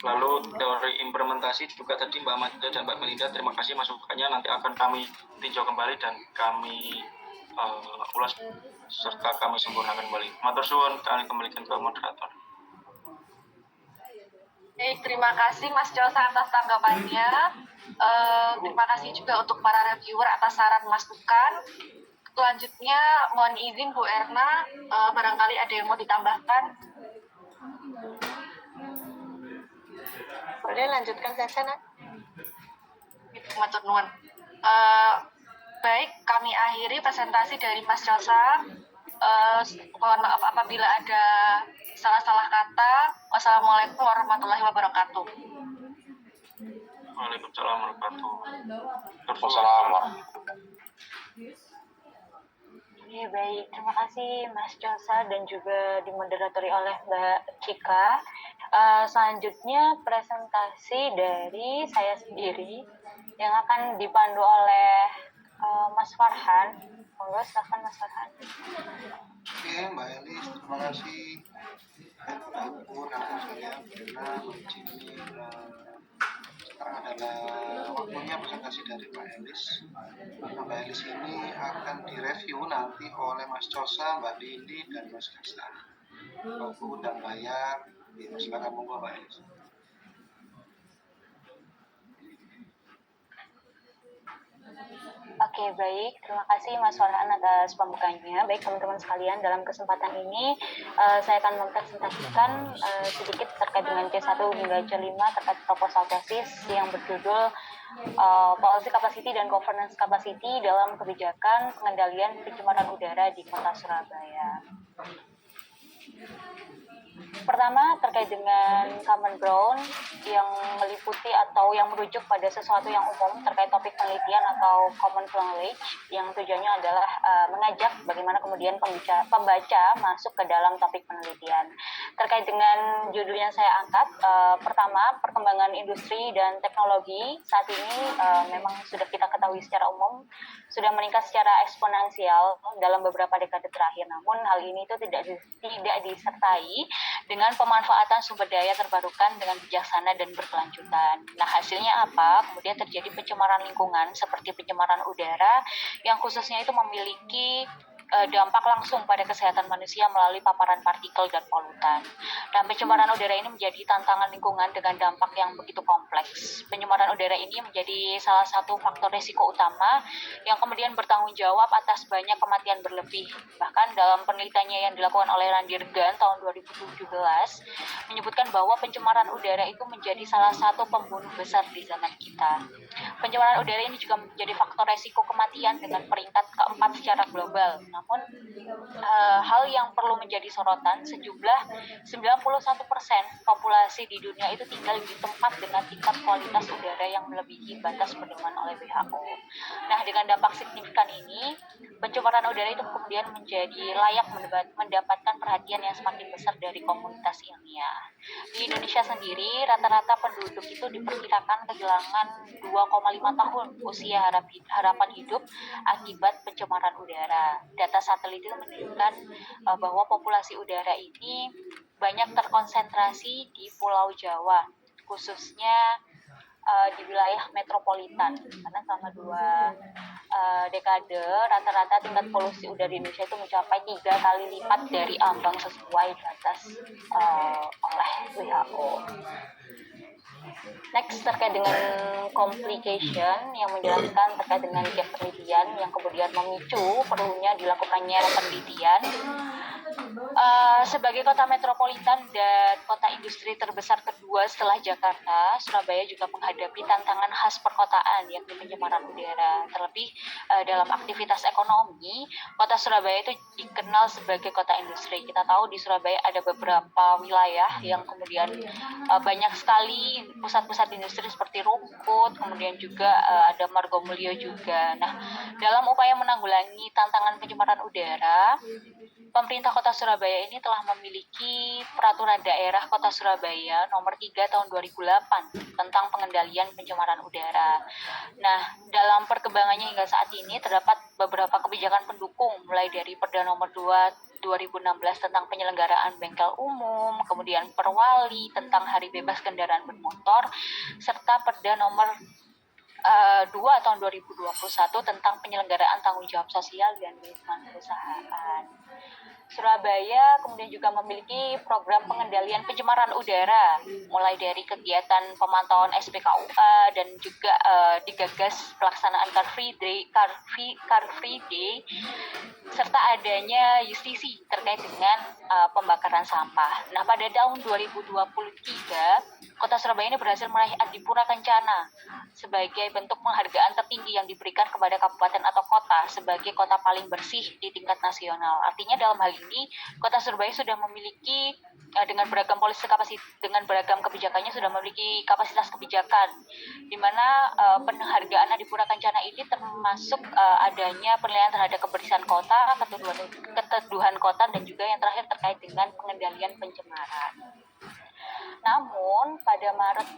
Lalu teori implementasi juga tadi Mbak Maida dan Mbak Melinda, terima kasih masukannya, nanti akan kami tinjau kembali dan kami ulas serta kami sempurnakan kembali. Matur suwun, kami kembalikan ke moderator. Baik, terima kasih Mas Josa atas tanggapannya. Terima kasih juga untuk para reviewer atas saran masukan. Selanjutnya mohon izin Bu Erna, barangkali ada yang mau ditambahkan. Boleh lanjutkan saja, Nak? Matur nuwun. Baik, kami akhiri presentasi dari Mas Josa. Mohon maaf apabila ada salah-salah kata. Wassalamualaikum warahmatullahi wabarakatuh. Waalaikumsalam warahmatullahi wabarakatuh. Waalaikumsalam. Ya, baik, terima kasih Mas Josa dan juga dimoderatori oleh Mbak Cika. Selanjutnya presentasi dari saya sendiri yang akan dipandu oleh Mas Farhan. Monggo silakan Mas Farhan. Oke, Mbak Elis, terima kasih. Aku saya Bella Cini. Sekarang adalah waktunya presentasi dari Mbak Elis. Mbak Elis ini akan direview nanti oleh Mas Josa, Mbak Lili, dan Mas Kasta. Waktu dan bayar, silakan monggo Mbak Elis. Oke, baik. Terima kasih Mas Farhan atas pembukanya. Baik, teman-teman sekalian, dalam kesempatan ini saya akan mempresentasikan sedikit terkait dengan C1 hingga C5 terkait proposal tesis yang berjudul Policy Capacity dan Governance Capacity dalam Kebijakan Pengendalian Pencemaran Udara di Kota Surabaya. Pertama, terkait dengan common ground yang meliputi atau yang merujuk pada sesuatu yang umum terkait topik penelitian atau common knowledge yang tujuannya adalah mengajak bagaimana kemudian pembaca masuk ke dalam topik penelitian. Terkait dengan judul yang saya angkat, pertama, perkembangan industri dan teknologi saat ini memang sudah kita ketahui secara umum sudah meningkat secara eksponensial dalam beberapa dekade terakhir. Namun hal ini itu tidak disertai dengan pemanfaatan sumber daya terbarukan dengan bijaksana dan berkelanjutan. Nah, hasilnya apa? Kemudian terjadi pencemaran lingkungan seperti pencemaran udara yang khususnya itu memiliki dampak langsung pada kesehatan manusia melalui paparan partikel dan polutan. Dan pencemaran udara ini menjadi tantangan lingkungan dengan dampak yang begitu kompleks. Pencemaran udara ini menjadi salah satu faktor risiko utama yang kemudian bertanggung jawab atas banyak kematian berlebih. Bahkan dalam penelitiannya yang dilakukan oleh Randirgan tahun 2017 menyebutkan bahwa pencemaran udara itu menjadi salah satu pembunuh besar di zaman kita. Pencemaran udara ini juga menjadi faktor risiko kematian dengan peringkat keempat secara global. Namun hal yang perlu menjadi sorotan, sejumlah 91% populasi di dunia itu tinggal di tempat dengan tingkat kualitas udara yang melebihi batas pedoman oleh WHO. Nah, dengan dampak signifikan ini, pencemaran udara itu kemudian menjadi layak mendapatkan perhatian yang semakin besar dari komunitas ilmiah. Di Indonesia sendiri, rata-rata penduduk itu diperkirakan kehilangan 2,5 tahun usia harapan hidup akibat pencemaran udara. Data satelit itu menunjukkan bahwa populasi udara ini banyak terkonsentrasi di Pulau Jawa, khususnya di wilayah metropolitan, karena selama 2 dekade rata-rata tingkat polusi udara di Indonesia itu mencapai 3 kali lipat dari ambang sesuai batas oleh WHO. Next, terkait dengan complication yang menjelaskan terkait dengan gap penelitian yang kemudian memicu perlunya dilakukannya penelitian. Sebagai kota metropolitan dan kota industri terbesar kedua setelah Jakarta, Surabaya juga menghadapi tantangan khas perkotaan, yakni pencemaran udara. Terlebih dalam aktivitas ekonomi, kota Surabaya itu dikenal sebagai kota industri. Kita tahu di Surabaya ada beberapa wilayah yang kemudian banyak sekali pusat-pusat industri seperti Rungkut, kemudian juga ada Margomulyo juga. Nah, dalam upaya menanggulangi tantangan pencemaran udara, pemerintah Kota Surabaya ini telah memiliki Peraturan Daerah Kota Surabaya Nomor 3 Tahun 2008 tentang pengendalian pencemaran udara. Nah, dalam perkembangannya hingga saat ini terdapat beberapa kebijakan pendukung, mulai dari Perda Nomor 2 2016 tentang penyelenggaraan bengkel umum, kemudian Perwali tentang Hari Bebas Kendaraan Bermotor, serta Perda Nomor 2 tahun 2021 tentang penyelenggaraan tanggung jawab sosial dan lingkungan perusahaan. Surabaya kemudian juga memiliki program pengendalian pencemaran udara, mulai dari kegiatan pemantauan SPKUA dan juga digagas pelaksanaan Car Free Day, serta adanya justisi terkait dengan pembakaran sampah. Nah, pada tahun 2023, Kota Surabaya ini berhasil meraih Adipura Kencana sebagai bentuk penghargaan tertinggi yang diberikan kepada kabupaten atau kota sebagai kota paling bersih di tingkat nasional. Artinya dalam hal ini Kota Surabaya sudah memiliki dengan beragam kebijakannya sudah memiliki kapasitas kebijakan, di mana penghargaan Adipura Kencana ini termasuk adanya penilaian terhadap kebersihan kota, keteduhan kota, dan juga yang terakhir terkait dengan pengendalian pencemaran. Namun pada Maret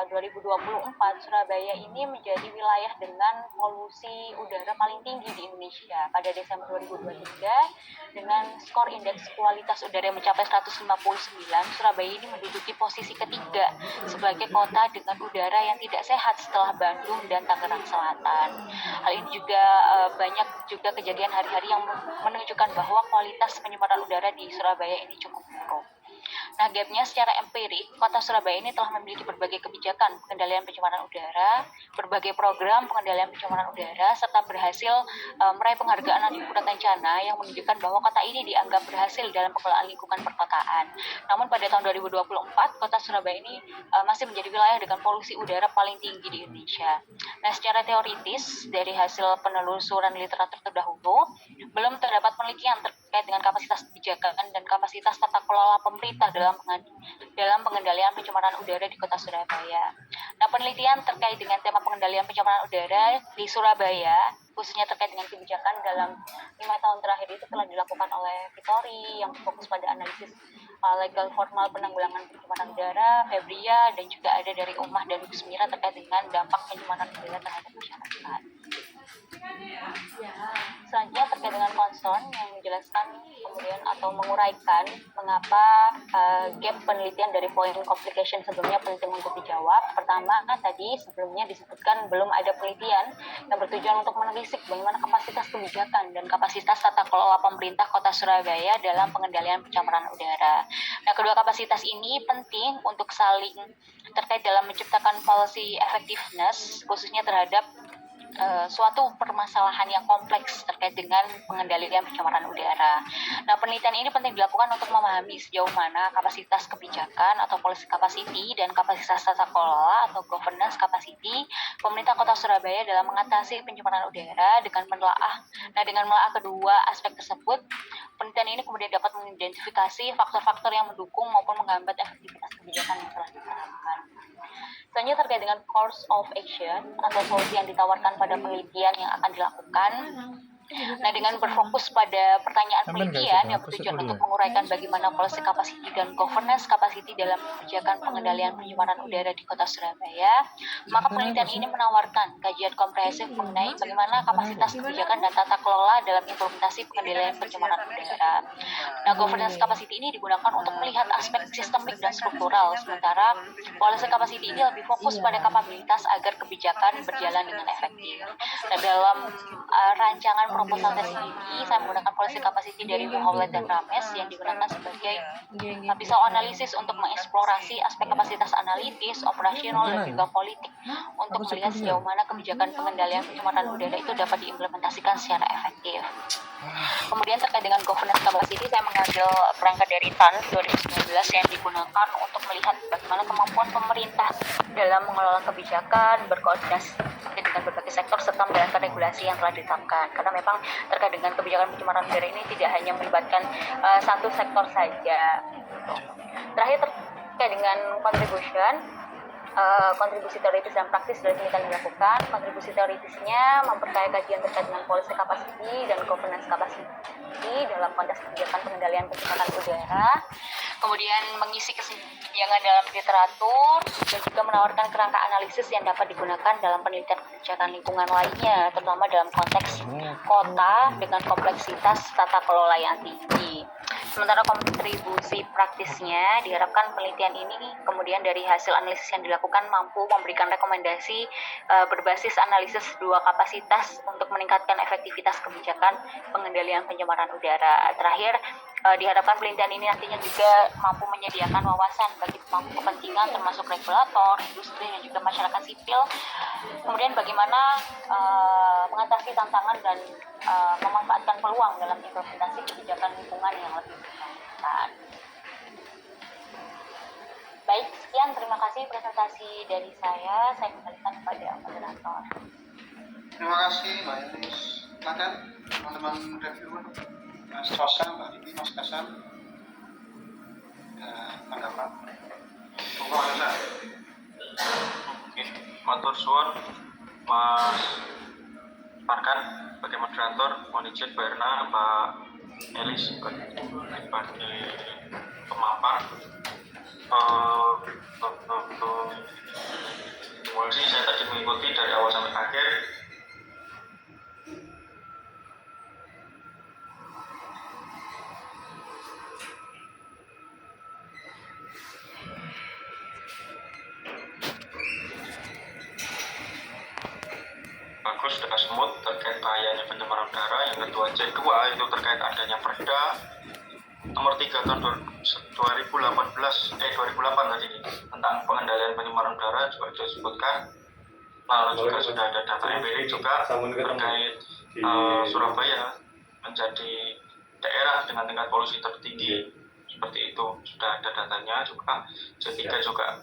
2024 Surabaya ini menjadi wilayah dengan polusi udara paling tinggi di Indonesia. Pada Desember 2023 dengan skor indeks kualitas udara yang mencapai 159, Surabaya ini menduduki posisi ketiga sebagai kota dengan udara yang tidak sehat setelah Bandung dan Tangerang Selatan. Hal ini juga banyak juga kejadian hari-hari yang menunjukkan bahwa kualitas pencemaran udara di Surabaya ini cukup buruk. Nah, gapnya secara empirik, Kota Surabaya ini telah memiliki berbagai kebijakan pengendalian pencemaran udara, berbagai program pengendalian pencemaran udara, serta berhasil meraih penghargaan Adipura Kencana yang menunjukkan bahwa kota ini dianggap berhasil dalam pengelolaan lingkungan perkotaan. Namun pada tahun 2024, Kota Surabaya ini masih menjadi wilayah dengan polusi udara paling tinggi di Indonesia. Nah, secara teoritis, dari hasil penelusuran literatur terdahulu, belum terdapat penelitian terkait dengan kapasitas kebijakan dan kapasitas tata kelola pemerintah dalam pengendalian pencemaran udara di Kota Surabaya. Nah, penelitian terkait dengan tema pengendalian pencemaran udara di Surabaya, khususnya terkait dengan kebijakan dalam 5 tahun terakhir itu telah dilakukan oleh Vitori yang fokus pada analisis legal formal penanggulangan pencemaran udara, Febria, dan juga ada dari Ummah dan Gusmira terkait dengan dampak pencemaran udara terhadap masyarakat. Selanjutnya terkait dengan concern yang menjelaskan kemudian atau menguraikan mengapa gap penelitian dari point complication sebelumnya penting untuk dijawab. Pertama, tadi sebelumnya disebutkan belum ada penelitian yang bertujuan untuk menelisik bagaimana kapasitas kebijakan dan kapasitas tata kelola pemerintah Kota Surabaya dalam pengendalian pencemaran udara. Nah, kedua kapasitas ini penting untuk saling terkait dalam menciptakan policy effectiveness, khususnya terhadap suatu permasalahan yang kompleks terkait dengan pengendalian pencemaran udara. Nah, penelitian ini penting dilakukan untuk memahami sejauh mana kapasitas kebijakan atau policy capacity dan kapasitas tata kelola atau governance capacity pemerintah Kota Surabaya dalam mengatasi pencemaran udara dengan menelaah. Nah, dengan menelaah kedua aspek tersebut, penelitian ini kemudian dapat mengidentifikasi faktor-faktor yang mendukung maupun menghambat efektivitas kebijakan yang telah diterapkan. Selanjutnya terkait dengan course of action atau solusi yang ditawarkan pada penelitian yang akan dilakukan. Nah, dengan berfokus pada pertanyaan penelitian yang bertujuan untuk menguraikan bagaimana policy capacity dan governance capacity dalam kebijakan pengendalian pencemaran udara di Kota Surabaya, maka penelitian ini menawarkan kajian komprehensif mengenai bagaimana kapasitas kebijakan dan tata kelola dalam implementasi pengendalian pencemaran udara. Nah, governance capacity ini digunakan untuk melihat aspek sistemik dan struktural, sementara policy capacity ini lebih fokus pada kapabilitas agar kebijakan berjalan dengan efektif. Nah, dalam rancangan proposal tes ini saya menggunakan policy capacity dari Muhawlet dan Rames yang digunakan sebagai pisau analisis untuk mengeksplorasi aspek kapasitas analitis, operasional, dan juga politik untuk melihat sejauh mana kebijakan pengendalian pencemaran udara itu dapat diimplementasikan secara efektif. Kemudian terkait dengan governance capacity, saya mengambil perangkat dari TAN 2019 yang digunakan untuk melihat bagaimana kemampuan pemerintah dalam mengelola kebijakan, berkoordinasi dengan berbagai sektor, serta menjalankan regulasi yang telah ditetapkan. Karena memang terkait dengan kebijakan pencemaran udara ini tidak hanya melibatkan satu sektor saja. Terakhir terkait dengan kontribusi teoritis dan praktis dari penelitian yang dilakukan. Kontribusi teoritisnya memperkaya kajian terkait dengan policy capacity dan governance capacity dalam konteks kebijakan pengendalian pencemaran udara, kemudian mengisi kesenjangan dalam literatur, dan juga menawarkan kerangka analisis yang dapat digunakan dalam penelitian kebijakan lingkungan lainnya, terutama dalam konteks kota dengan kompleksitas tata kelola yang tinggi. Sementara kontribusi praktisnya diharapkan penelitian ini kemudian dari hasil analisis yang dilakukan mampu memberikan rekomendasi berbasis analisis dua kapasitas untuk meningkatkan efektivitas kebijakan pengendalian pencemaran udara. Terakhir, diharapkan penelitian ini nantinya juga mampu menyediakan wawasan bagi pemangku kepentingan termasuk regulator, industri, dan juga masyarakat sipil. Kemudian bagaimana mengatasi tantangan dan memanfaatkan peluang dalam implementasi kebijakan lingkungan yang lebih berkelanjutan. Baik, sekian, terima kasih presentasi dari saya. Saya kembalikan kepada moderator. Terima kasih Mbak Elis. Silakan teman-teman reviewer, Mas Sosan, Mbak Lili, Mas Kasan. Tanggapan. Tunggu Mas. Oke, matur suwun Mas Farkan sebagai moderator, mohon izin Mbak Erna, Mbak Elis sebagai pemampar. Mulai saya tadi mengikuti dari awal sampai akhir. Bagus, sudah smooth terkait bahayanya pencemaran udara. Yang kedua itu terkait adanya Perda nomor 3 tahun 2008 tadi tentang pengendalian pencemaran udara juga sudah disebutkan. Lalu juga sudah ada data empirik juga terkait Surabaya menjadi daerah dengan tingkat polusi tertinggi, seperti itu sudah ada datanya juga. Ketiga juga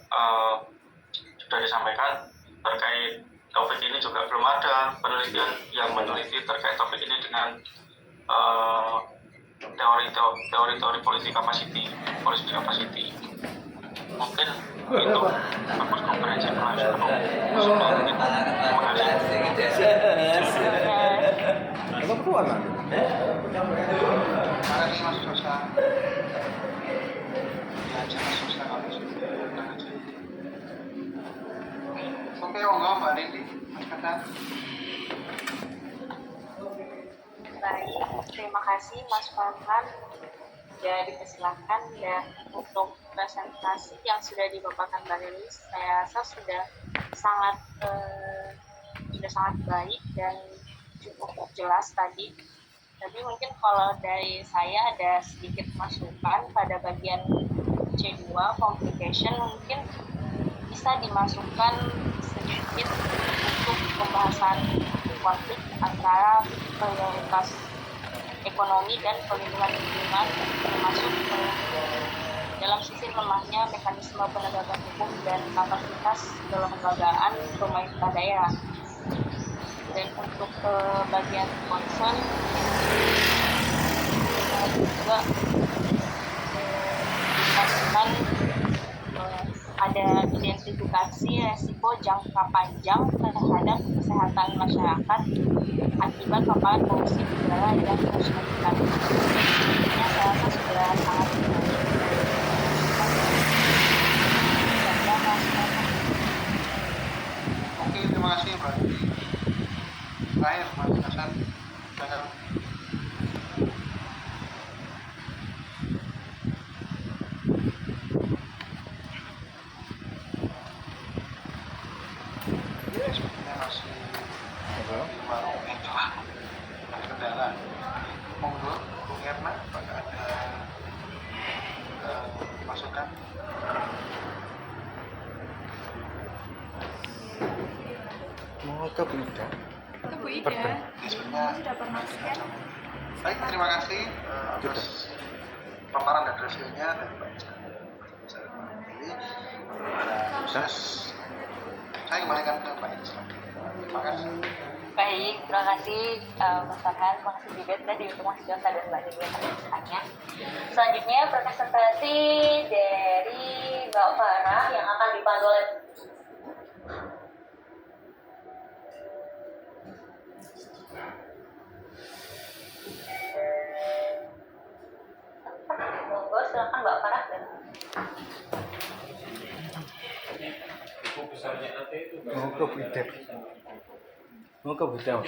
sudah disampaikan terkait topik ini juga belum ada penelitian yang meneliti terkait topik ini dengan teori policy capacity. Mungkin itu bagus komprehensif langsung terima kasih. Mas Sosan. Oke, Mbak Lili, Mas Kasan. Baik, terima kasih Mas Farhan sudah dipersilahkan, dan untuk presentasi yang sudah dibawakan Mbak Lili, saya rasa sudah sangat baik dan cukup jelas tadi. Tapi mungkin kalau dari saya ada sedikit masukan pada bagian C2 complication, mungkin bisa dimasukkan sedikit untuk pembahasan konflik antara prioritas ekonomi dan perlindungan lingkungan, termasuk dalam sisi lemahnya mekanisme penegakan hukum dan kapasitas kelembagaan pemerintah daerah. Dan untuk bagian concern juga dimasukkan ada identifikasi resiko jangka panjang terhadap kesehatan masyarakat akibat paparan polusi udara yang terus meningkat. Ini saya rasa sudah sangat baik. Oke, terima kasih Mbak. Terakhir Mas Hasan. Sepertinya masih di warung itu kendala ke Bu Ida. Sebenarnya baik, terima kasih atas paparan dan reviewnya dari Pak ini. Proses saya kembalikan ke Pak Edi. Terima kasih. Baik, terima kasih Mas Farhan, terima kasih juga tadi untuk Mas Jonta dan Mbak Dewi atas masukannya. Selanjutnya presentasi dari Mbak Farah yang akan dipandu oleh monggo, silakan Mbak Farah. Mau ke Bu Ida. Mau ke Bu Ida.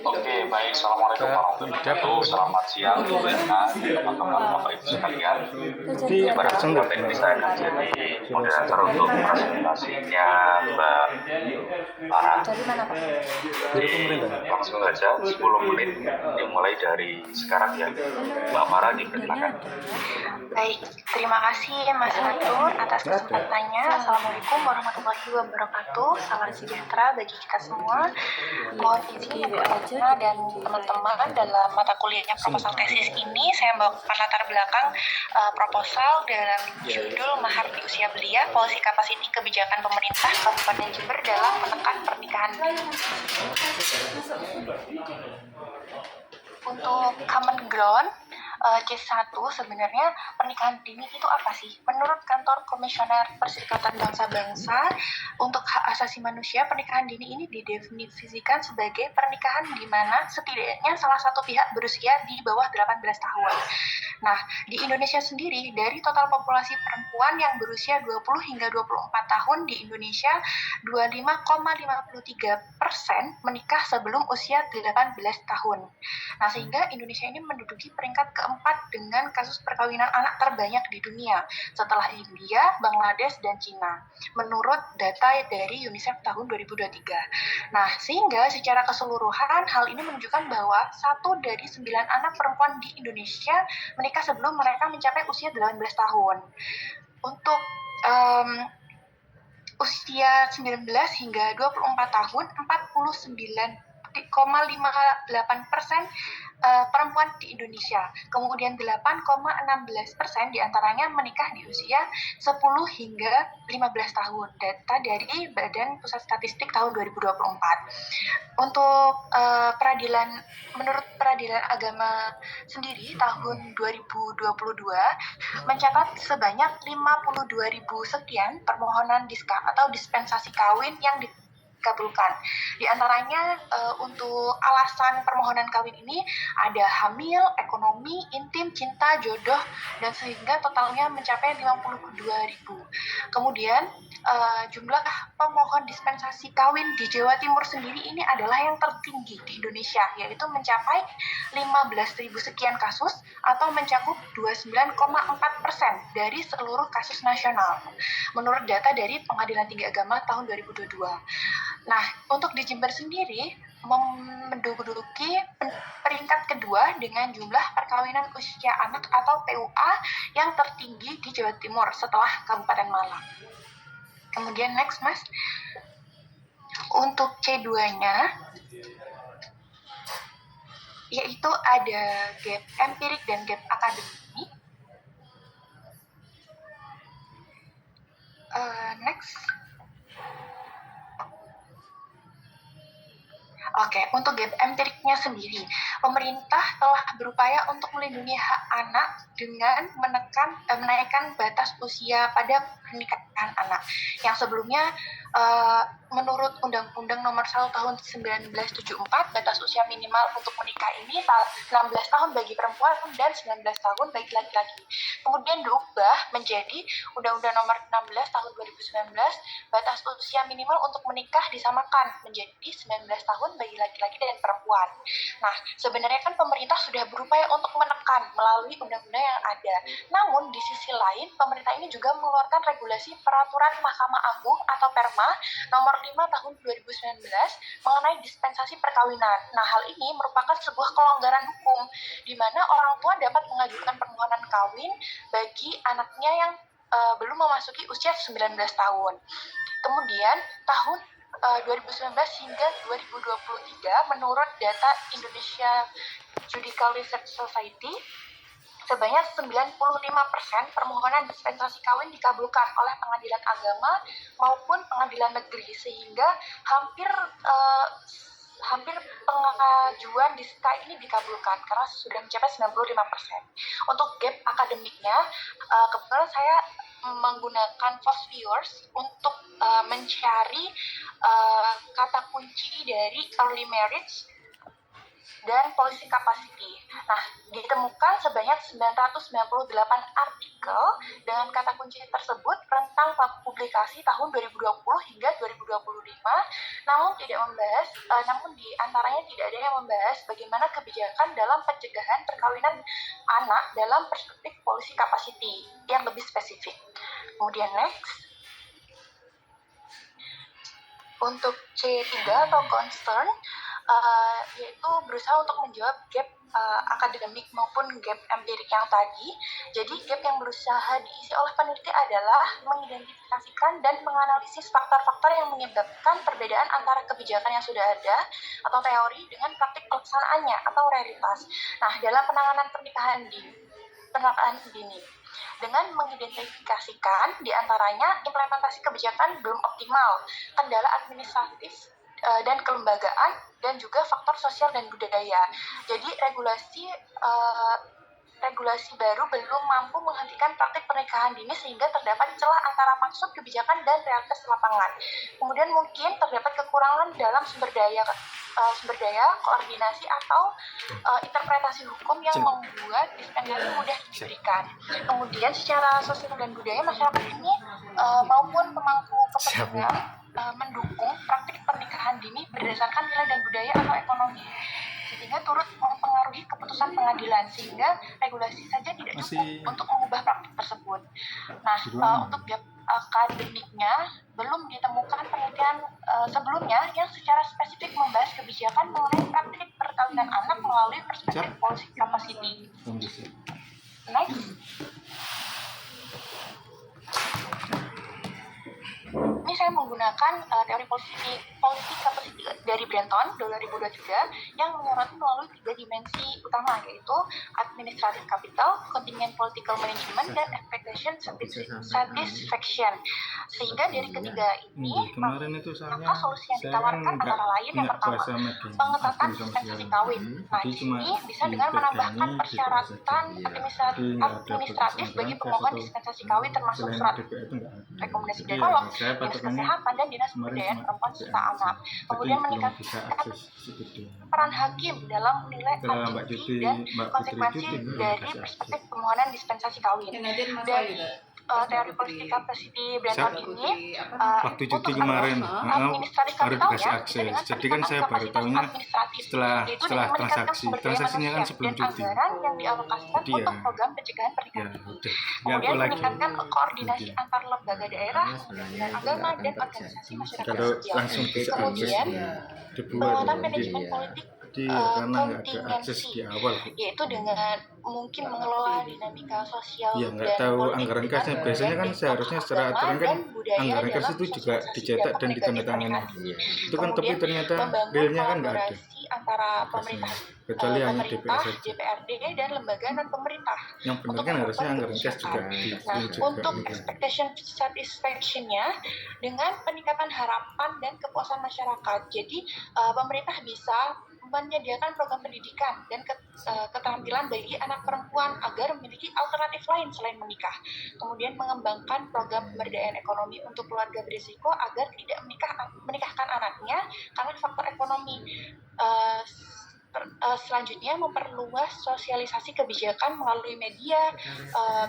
Oke, baik. Assalamualaikum warahmatullahi wabarakatuh. Selamat siang, Bu Berna, teman-teman, Bapak Ibu sekalian. Pada kesempatan ini saya akan jadi moderator untuk presentasinya Mbak Farah. Dari pemerintah. Langsung saja 10 menit dimulai dari sekarang ya. Mbak Farah dipersilakan. Baik, terima kasih Mas Fatur atas kesempatannya. Assalamualaikum warahmatullahi wabarakatuh. Salam sejahtera bagi kita semua. Mohon izin Ibu Erna dan teman-teman dalam mata kuliahnya proposal tesis ini saya membawakan latar belakang proposal dalam judul Mahar di Usia Belia, Policy Capacity Kebijakan Pemerintah Kabupaten Jember dalam Menekan Pernikahan Dini. Untuk common ground C1 sebenarnya pernikahan dini itu apa sih? Menurut Kantor Komisioner Perserikatan Bangsa-Bangsa untuk Hak Asasi Manusia, pernikahan dini ini didefinisikan sebagai pernikahan di mana setidaknya salah satu pihak berusia di bawah 18 tahun. Nah, di Indonesia sendiri, dari total populasi perempuan yang berusia 20 hingga 24 tahun di Indonesia, 25,53% menikah sebelum usia 18 tahun. Nah, sehingga Indonesia ini menduduki peringkat keempat dengan kasus perkawinan anak terbanyak di dunia setelah India, Bangladesh, dan Cina menurut data dari UNICEF tahun 2023. Nah, sehingga secara keseluruhan hal ini menunjukkan bahwa 1 dari 9 anak perempuan di Indonesia menikah sebelum mereka mencapai usia 18 tahun. Untuk usia 19 hingga 24 tahun, 49,58% perempuan di Indonesia. Kemudian 8,16% diantaranya menikah di usia 10 hingga 15 tahun. Data dari Badan Pusat Statistik tahun 2024. Untuk menurut Peradilan Agama sendiri tahun 2022 mencatat sebanyak 52.000 sekian permohonan dispensasi kawin yang dikabulkan. Di antaranya untuk alasan permohonan kawin ini ada hamil, ekonomi, intim, cinta, jodoh, dan sehingga totalnya mencapai 52.000. Kemudian jumlah pemohon dispensasi kawin di Jawa Timur sendiri ini adalah yang tertinggi di Indonesia, yaitu mencapai 15.000 sekian kasus atau mencakup 29,4% dari seluruh kasus nasional menurut data dari Pengadilan Tinggi Agama tahun 2022. Nah, untuk di Jember sendiri menduduki peringkat kedua dengan jumlah perkawinan usia anak atau PUA yang tertinggi di Jawa Timur setelah Kabupaten Malang. Kemudian next Mas, untuk C2-nya yaitu ada gap empirik dan gap akademik. Next. Oke, untuk gap empiriknya sendiri, pemerintah telah berupaya untuk melindungi hak anak dengan menaikkan batas usia pada pernikahan anak. Yang sebelumnya, menurut Undang-Undang Nomor 1 Tahun 1974, batas usia minimal untuk menikah ini 16 tahun bagi perempuan dan 19 tahun bagi laki-laki. Kemudian diubah menjadi Undang-Undang Nomor 16 Tahun 2019, batas usia minimal untuk menikah disamakan menjadi 19 tahun bagi laki-laki dan perempuan. Nah, sebenarnya kan pemerintah sudah berupaya untuk menekan melalui undang-undang yang ada. Namun, di sisi lain, pemerintah ini juga mengeluarkan regulasi Peraturan Mahkamah Agung atau Perma nomor 5 tahun 2019 mengenai dispensasi perkawinan. Nah, hal ini merupakan sebuah kelonggaran hukum di mana orang tua dapat mengajukan permohonan kawin bagi anaknya yang belum memasuki usia 19 tahun. Kemudian tahun 2019 hingga 2023 menurut data Indonesia Judicial Research Society, sebanyak 95% permohonan dispensasi kawin dikabulkan oleh pengadilan agama maupun pengadilan negeri, sehingga hampir pengajuan diska ini dikabulkan karena sudah mencapai 95%. Untuk gap akademiknya, kebetulan saya menggunakan Fosviewers untuk mencari kata kunci dari early marriage dan policy capacity. Nah, ditemukan sebanyak 998 artikel dengan kata kunci tersebut rentang publikasi tahun 2020 hingga 2025, namun di antaranya tidak ada yang membahas bagaimana kebijakan dalam pencegahan perkawinan anak dalam perspektif policy capacity yang lebih spesifik. Kemudian next. Untuk C3 atau concern, yaitu berusaha untuk menjawab gap akademik maupun gap empirik yang tadi. Jadi gap yang berusaha diisi oleh peneliti adalah mengidentifikasikan dan menganalisis faktor-faktor yang menyebabkan perbedaan antara kebijakan yang sudah ada atau teori dengan praktik pelaksanaannya atau realitas. Nah, dalam penanganan pernikahan dini, dengan mengidentifikasikan diantaranya implementasi kebijakan belum optimal, kendala administratif dan kelembagaan, dan juga faktor sosial dan budaya. Jadi regulasi baru belum mampu menghentikan praktik pernikahan dini sehingga terdapat celah antara maksud kebijakan dan realitas lapangan. Kemudian mungkin terdapat kekurangan dalam sumber daya, koordinasi atau interpretasi hukum yang membuat dispensasi mudah diberikan. Kemudian secara sosial dan budaya, masyarakat ini maupun pemangku kepentingan mendukung praktik pernikahan dini berdasarkan nilai dan budaya atau ekonomi, sehingga turut mempengaruhi keputusan pengadilan, sehingga regulasi saja tidak cukup untuk mengubah praktik tersebut. Nah, untuk gap akademiknya belum ditemukan penelitian sebelumnya yang secara spesifik membahas kebijakan mengenai praktik perkawinan anak melalui perspektif policy capacity. Next. Ini saya menggunakan teori policy capacity dari Brenton 2023 yang menyoroti melalui 3 dimensi utama, yaitu administrative capital, contingent political management, dan expectation satisfaction. Sehingga dari ketiga ini, maka solusi yang ditawarkan antara lain yang pertama, pengetatan dispensasi kawin. Nah, di sini bisa dengan menambahkan persyaratan administratif bagi pemohon dispensasi kawin, termasuk surat rekomendasi dari kolom, dinas kesehatan, dan dinas pemberdayaan perempuan serta anak. Kemudian meningkatkan peran hakim dalam menilai arti dan konsekuensi dari perspektif permohonan dispensasi kawin. Dan teori policy capacity Brenton ini waktu cuti kemarin baru dikasih akses. Jadi kan saya baru tahunya setelah transaksinya kan sebelum cuti. Yang dialokasikan untuk program pencegahan pernikahan dini. Kemudian meningkatkan koordinasi antar lembaga daerah, agama, dan organisasi masyarakat sosial. Kemudian penguatan manajemen politik karena nggak ada akses di awal, yaitu dengan mungkin mengelola dinamika sosial ya nggak tahu anggaran kasnya. Biasanya kan seharusnya secara aturan kan anggaran kas itu juga dicetak dan ditandatangani itu kan, tapi ternyata realnya kan nggak ada antara pemerintah, kecuali hanya DPR saja. DPRD dan lembaga non pemerintah. Yang benar kan harusnya anggaran kas juga untuk expectation satisfaction-nya dengan peningkatan harapan dan kepuasan masyarakat. Jadi pemerintah bisa menyediakan program pendidikan dan keterampilan bagi anak perempuan agar memiliki alternatif lain selain menikah. Kemudian mengembangkan program pemberdayaan ekonomi untuk keluarga berisiko agar tidak menikahkan anaknya karena faktor ekonomi. Selanjutnya memperluas sosialisasi kebijakan melalui media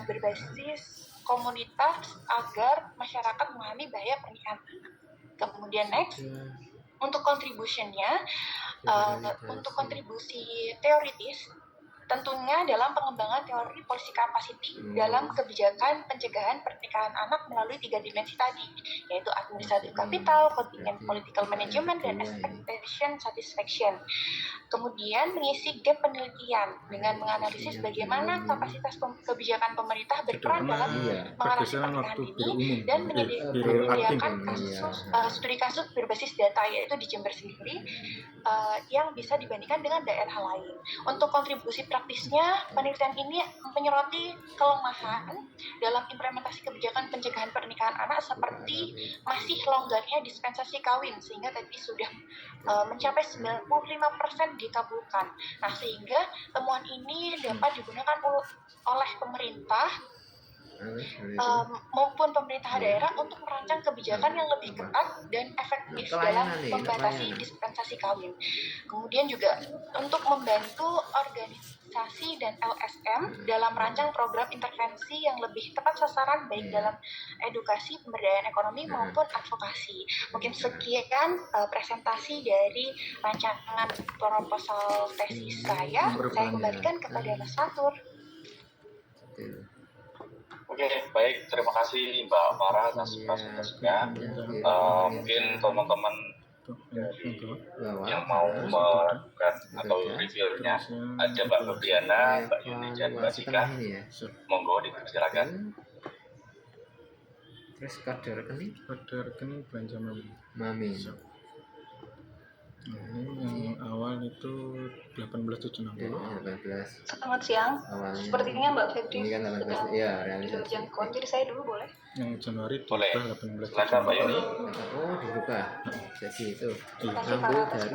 berbasis komunitas agar masyarakat memahami bahaya pernikahan. Kemudian next. Untuk contribution-nya, untuk kontribusi teoritis tentunya dalam pengembangan teori policy capacity dalam kebijakan pencegahan pernikahan anak melalui 3 dimensi tadi, yaitu administrative capital, contingent political management, dan expectation satisfaction. Kemudian mengisi gap penelitian dengan menganalisis bagaimana kapasitas kebijakan pemerintah berperan dalam mengatasi pernikahan ini dan menyediakan studi kasus berbasis data, yaitu di Jember sendiri, yang bisa dibandingkan dengan daerah lain. Untuk kontribusi praktisnya, penelitian ini menyoroti kelemahan dalam implementasi kebijakan pencegahan pernikahan anak seperti masih longgarnya dispensasi kawin, sehingga tadi sudah mencapai 95% dikabulkan. Nah, sehingga temuan ini dapat digunakan oleh pemerintah maupun pemerintah daerah untuk merancang kebijakan yang lebih ketat dan efektif dalam membatasi dispensasi kawin. Kemudian juga untuk membantu organisasi dan LSM dalam merancang program intervensi yang lebih tepat sasaran, baik dalam edukasi, pemberdayaan ekonomi maupun advokasi. Mungkin sekian presentasi dari rancangan proposal tesis saya. Saya kembalikan kepada Mas Fatur. Oke, baik. Terima kasih Mbak Farah atas presentasinya. Mungkin teman-teman yang mau melakukan atau reviewnya ada Mbak Febriana, Mbak Yuni, dan Mbak Cika. Monggo dipersilakan. Terus kode rekening belanja Mami. Nah, ini yang awal itu 18.760. 18. Selamat siang. Awalnya. Sepertinya Mbak Febri Ini kan 18. Iya, realisasi. jangkauan, jadi saya dulu boleh. Yang Januari Boleh. 18. Silakan Mbak Yuni. Oh, dibuka. Jadi itu. kasih, Ambil Pak.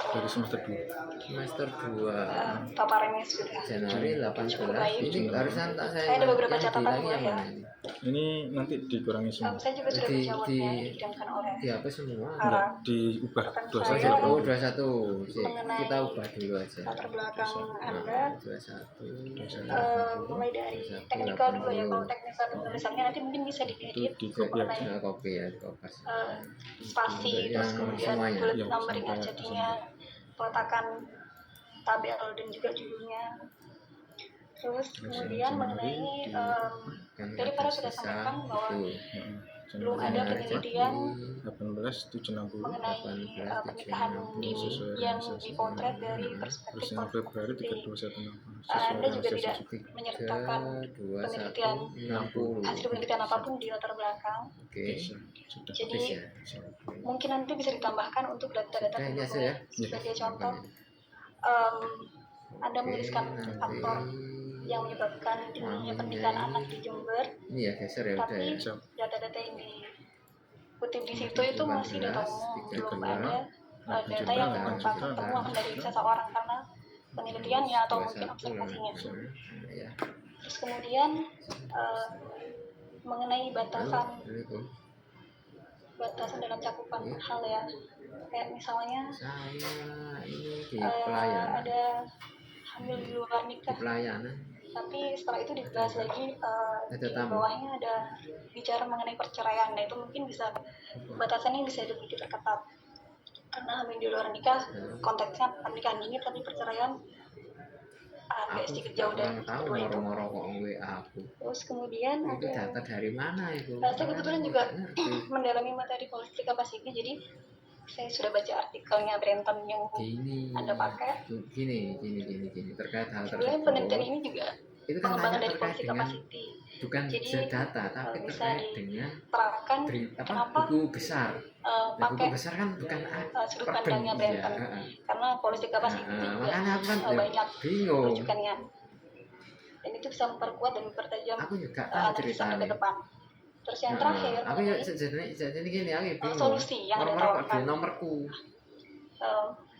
dari semester 2. semester 2 Paparannya sudah. Januari 18. Ini barusan tak Saya ada beberapa yang catatan bilang boleh yang ya. mana ini? Ini nanti dikurangi semua. Saya juga sudah Di- menjawabnya, di- didamkan oleh Di apa semua? Enggak, diubah dua Saya saja. Oh, 21. Sih, mengenai kita ubah dulu aja. latar belakang Anda. 21. Mulai dari teknikal dulu ya, kalau teknikal tulisannya nanti mungkin bisa Itu diedit di copy aja. Nah, kopi ya, kopas. spasi, Untuk terus yang kemudian semuanya. bullet Yang numbering sampai jadinya, peletakan tabel dan juga judulnya. Terus kemudian mengenai Kan tadi ada para sudah sisa sampaikan bahwa itu. belum ada penelitian 18.760. mengenai pernikahan dini yang dipotret dari Terus perspektif yang Februari konstruksi. 3160. Anda juga Sesuai tidak dengan menyertakan 2, penelitian 60. hasil penelitian apapun di latar belakang. Oke. sudah. Jadi Habis ya. mungkin nanti bisa ditambahkan untuk data-data Sudah, ini aja pendukungnya. ya. Sebagai contoh, Anda menuliskan faktor yang menyebabkan tingginya pernikahan anak di Jember, Ini ya geser ya udah tapi ya. data-data yang dikutip di situ itu masih data umum, belum ada data yang merupakan temuan dari seseorang karena penelitiannya atau mungkin 21 observasinya. ya. Terus kemudian mengenai batasan dalam cakupan hal ya, kayak misalnya Saya ini di pelayanan. ada hamil di luar nikah, Di pelayanan. tapi setelah itu dibahas lagi di tamu. bawahnya ada bicara mengenai perceraian. Nah itu mungkin bisa batasannya bisa lebih diperketat karena hamil di luar nikah konteksnya pernikahan dini, tapi perceraian agak Aku sedikit jauh dari kurang tahu kedua itu. moro-moro kok WA aku. Terus kemudian Itu ada data dari mana itu? saya kebetulan juga Nggak ngerti. mendalami materi policy capacity, jadi saya sudah baca artikelnya Brenton yang Gini. Anda pakai. Gini terkait hal Sebenarnya tersebut. penelitian ini juga Itu kan pengembangan tanya dari terkait policy dengan capacity. bukan Jadi, data tapi bisa terkait dengan Terangkan kenapa buku besar. Nah, buku pakai besar kan bukan sudut per pandangnya ben- Brenton, iya, karena policy capacity juga makanya aku kan ya banyak bingung. rujukannya, dan itu bisa memperkuat dan mempertajam Aku juga tahu analisa ceritanya. ke depan. Terus yang terakhir aku ya mengenai jadi gini aku bingung. solusi yang Anda Nomor tawarkan. di nomorku.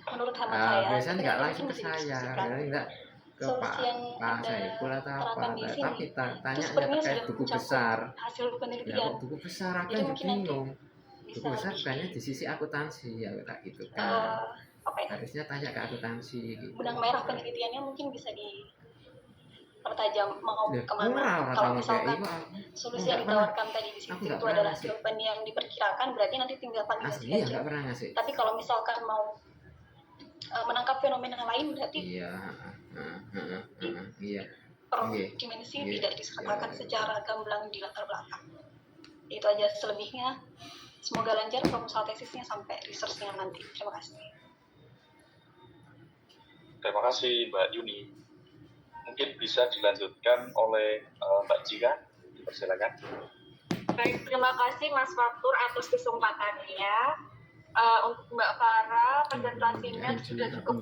Menurut hemat saya Biasanya nggak ini langsung ke mungkin saya, bisa didiskusikan. biasanya nggak ke Solusi yang Pak Anda Saiful atau apa, terangkan di sini, tapi tanya itu sebenarnya terkait sudah buku mencakup besar. hasil Ya penelitian. kok buku besar aku Jadi yang mungkin nanti bingung. bisa Buku besar lebih, kayaknya di sisi akuntansi ya kayak gitu kan. apa ya, Harusnya tanya ke akuntansi gitu. benang merah penelitiannya mungkin bisa dipertajam mau Ya, kemana. orang Kalau tahu kayak misalkan itu solusi nggak yang pernah. ditawarkan tadi di situ Aku nggak itu pernah adalah ngasih. jawaban yang diperkirakan, berarti nanti tinggal validasi Asli ya aja. nggak pernah ngasih. Tapi kalau misalkan mau menangkap fenomena lain berarti Iya. Iya. per Oke. dimensi Oke. tidak disertakan secara gamblang di latar belakang. Itu aja, selebihnya semoga lancar proposal tesisnya sampai researchnya nanti. Terima kasih. Terima kasih Mbak Yuni. Mungkin bisa dilanjutkan oleh Mbak Jika. Persilakan. Baik, terima kasih Mas Fatur atas kesempatannya. Untuk Mbak Farah, presentasinya sudah cukup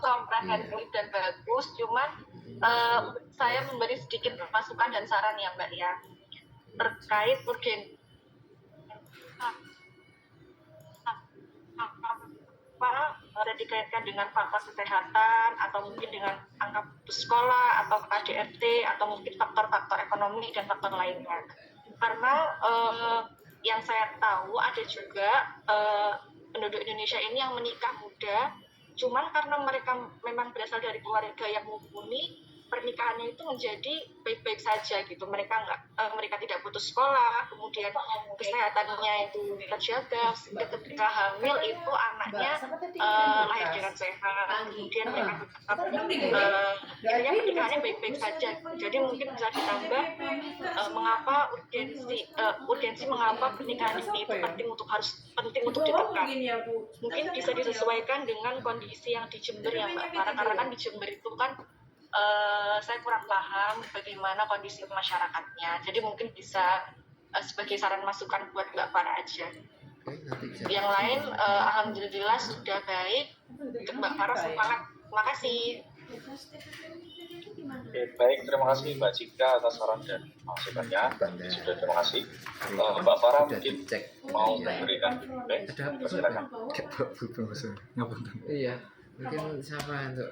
komprehensif dan bagus. Cuman saya memberi sedikit masukan dan saran ya Mbak ya, terkait urgen apa dikaitkan dengan faktor kesehatan atau mungkin dengan angka putus sekolah atau KDRT atau mungkin faktor-faktor ekonomi dan faktor lainnya. Karena yang saya tahu ada juga penduduk Indonesia ini yang menikah muda, cuman karena mereka memang berasal dari keluarga yang mumpuni, pernikahannya itu menjadi baik-baik saja gitu. Mereka tidak putus sekolah, kemudian kesehatannya itu terjaga, ketika hamil itu anaknya lahir dengan sehat, kemudian mereka tetap intinya pernikahannya baik-baik saja. Jadi mungkin bisa ditambah mengapa urgensi mengapa pernikahan ini itu penting untuk ditekan. Mungkin bisa disesuaikan dengan kondisi yang di Jember ya Mbak Farah, karena kan di Jember itu kan saya kurang paham bagaimana kondisi masyarakatnya. Jadi mungkin bisa sebagai saran masukan buat Mbak Farah aja. Yang lain alhamdulillah sudah baik. Untuk Mbak Farah semangat. Terima kasih. Oke, baik, terima kasih Mbak Cika atas saran dan masukannya. Sudah, terima kasih. Mbak Farah mungkin mau memberikan feedback. Persilakan. Iya, mungkin siapa untuk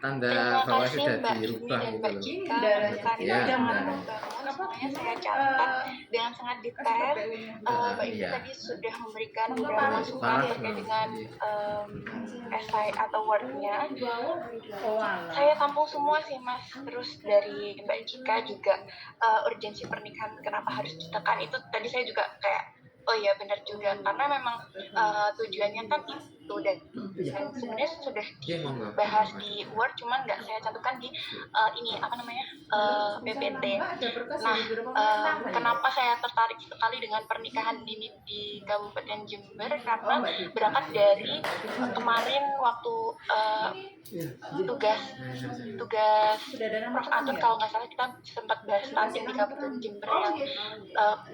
tanda Terima bahwa kasih sudah Mbak dirubah Yuni dan gitu Mbak loh. Jika karena Ya, yang benar. membangun semuanya saya catat dengan sangat detail. Mbak Yuni Iya. tadi sudah memberikan beberapa masukan Parah, terkait dengan iya. esai atau wordnya. Saya tampung semua sih Mas. Terus dari Mbak Jika juga urgensi pernikahan kenapa harus ditekan itu tadi saya juga kayak oh iya benar juga, karena memang tujuannya kan itu dan sebenarnya sudah Iya, monggo. dibahas di Word, cuman nggak saya cantumkan di ini apa namanya PPT. Nah, kenapa saya tertarik sekali dengan pernikahan dini di Kabupaten Jember? Karena berangkat dari kemarin waktu tugas Prof. Antut kalau nggak salah kita sempat bahas stunting di Kabupaten Jember yang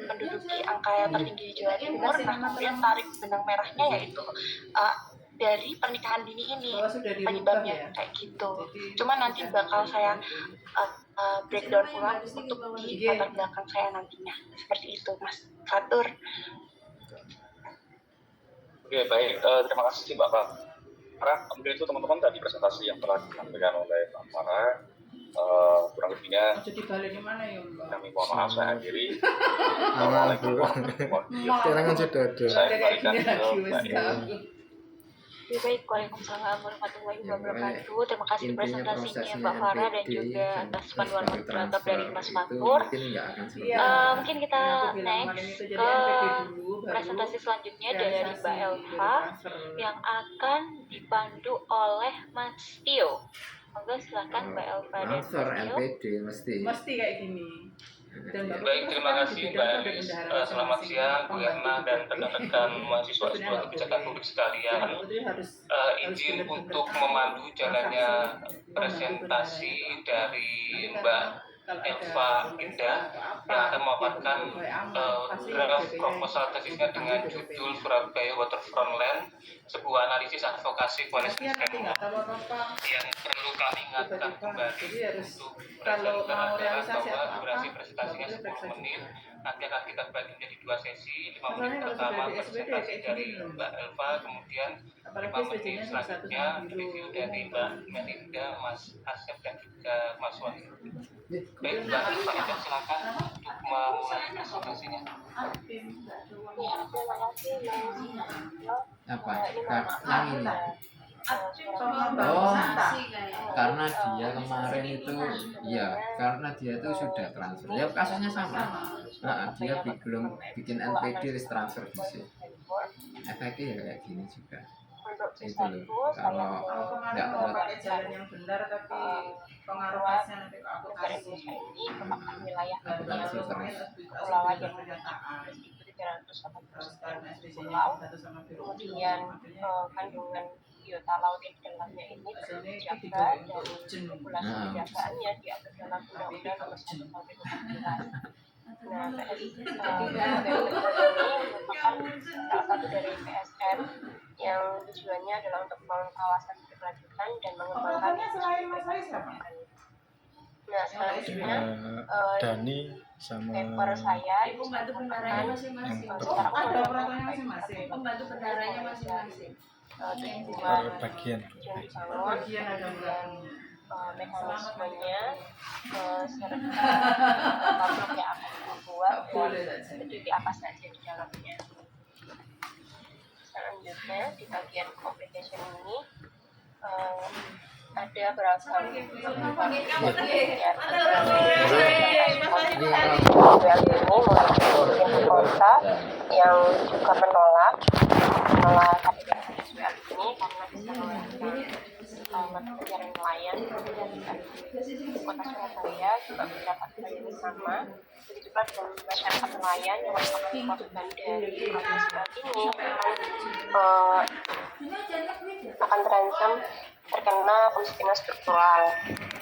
menduduki angka yang tertinggi di Jawa Timur. Nah, kemudian tarik benang merahnya yaitu dari pernikahan dini ini penyebabnya kayak gitu. Cuma nanti bakal saya breakdown ulang untuk di latar belakang saya nantinya. Seperti itu, Mas Fatur. Oke, baik. Terima kasih Mbak Farah. Mungkin itu teman-teman tadi presentasi yang telah disampaikan oleh Mbak Farah. Kurang lebihnya kami mohon maaf, saya akhiri. Assalamualaikum warahmatullahi wabarakatuh. Sekarang kan sudah ada. Saya kembalikan ke Mbak Yuni. Baik, Waalaikumsalam warahmatullahi wabarakatuh. Terima kasih Intinya presentasinya prosesnya Mbak Farah dan NPD juga atas panduan sampai moderator dari Mas transfer Fatur. itu mungkin nggak akan seperti Mungkin kita next ke presentasi selanjutnya dari Mbak Elva yang akan dipandu oleh Mas Tio. Monggo silakan Mbak Elva dan Mas transfer Tio. NPD mesti kayak gini. Baik, terima kasih Mbak Elis. Selamat siang Bu Erna dan rekan-rekan mahasiswa S2 Kebijakan Publik sekalian. Izin untuk memandu jalannya presentasi dari Mbak Elva Indah yang akan memaparkan draft proposal tesisnya dengan judul Surabaya Waterfront Land, sebuah analisis advokasi kualitas sistem yang perlu kami ingatkan kembali untuk presenter adalah bahwa durasi presentasinya 10 menit. Nanti akan kita bagi menjadi 2 sesi, 5 menit pertama presentasi dari Mbak Elva, kemudian 5 menit selanjutnya review dari Mbak Melinda, Mas Asep dan juga Mas Wahyu. Baik, Mbak Elva, silakan untuk memulai presentasinya. Ya, terima kasih apa yang ini. Oh, karena dia kemarin itu, ya, karena dia itu sudah transfer. Ya kasusnya sama. Nah, dia belum bikin NPD terus transfer bisa. Efeknya ya kayak gini juga. Untuk itu C1 loh. saya Kalau nggak pakai jalan yang benar tapi pengaruh negara Indonesia ini merupakan wilayah yang kepulauan yang meskipun 380 pulau, kemudian kandungan biota laut yang di dalamnya ini perlu dijaga dan populasi penjagaannya diatur dalam Undang-Undang Nomor 1 Tahun 2011. Nah, ini merupakan salah satu dari PSN yang tujuannya adalah untuk membangun kawasan berkelanjutan dan mengembangkan industri. Nah, selanjutnya Dani sama paper saya itu Pembantu bendaranya masing-masing. secara Ada umum operatornya masing-masing. Pembantu bendaranya masing-masing. tujuan per bagian. tujuan dibangun dan mekanismenya serta pabrik yang akan dibuat dan studi apa saja di dalamnya. Selanjutnya di bagian complication ini ada beragam ini kota yang juga menolak kategori SWL ini karena bisa melakukan mata pencarian nelayan di kota Surabaya juga mendapatkan yang sama. Begitu pula dengan masyarakat nelayan yang merupakan korban dari SWL ini akan terancam terkena kemiskinan struktural.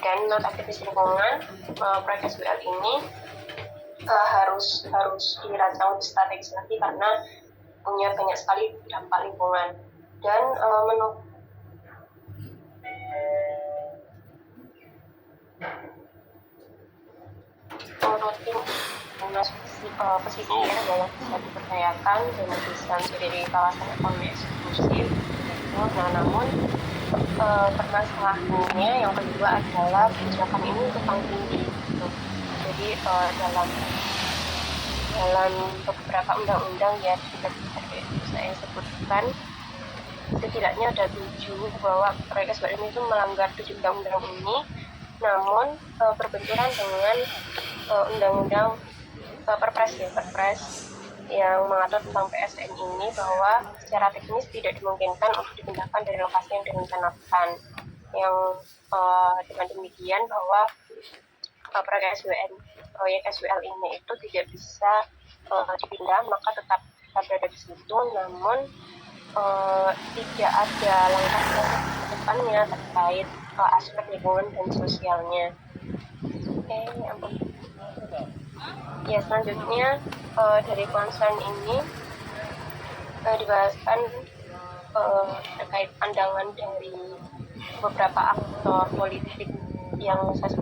Dan menurut aktivis lingkungan, proyek SWL ini harus dirancang lebih strategis lagi karena punya banyak sekali dampak lingkungan. Dan menurut tim pesisir adalah bisa diperdayakan dan bisa menjadi kawasan ekonomi eksklusif. Nah, namun permasalahannya yang kedua adalah kebijakan ini tumpang tindih. Jadi dalam beberapa undang-undang ya saya sebutkan setidaknya ada 7 bahwa proyek SWL ini itu melanggar 7 undang-undang ini, namun berbenturan dengan undang-undang perpres yang mengatur tentang PSN ini bahwa secara teknis tidak dimungkinkan untuk dipindahkan dari lokasi yang direncanakan. Yang dengan demikian bahwa proyek SWL ini itu tidak bisa dipindah, maka tetap berada di situ, namun tidak ada langkah ke depannya terkait aspek lingkungan dan sosialnya. Ya, selanjutnya dari concern ini dibahaskan terkait pandangan dari beberapa aktor politik yang saya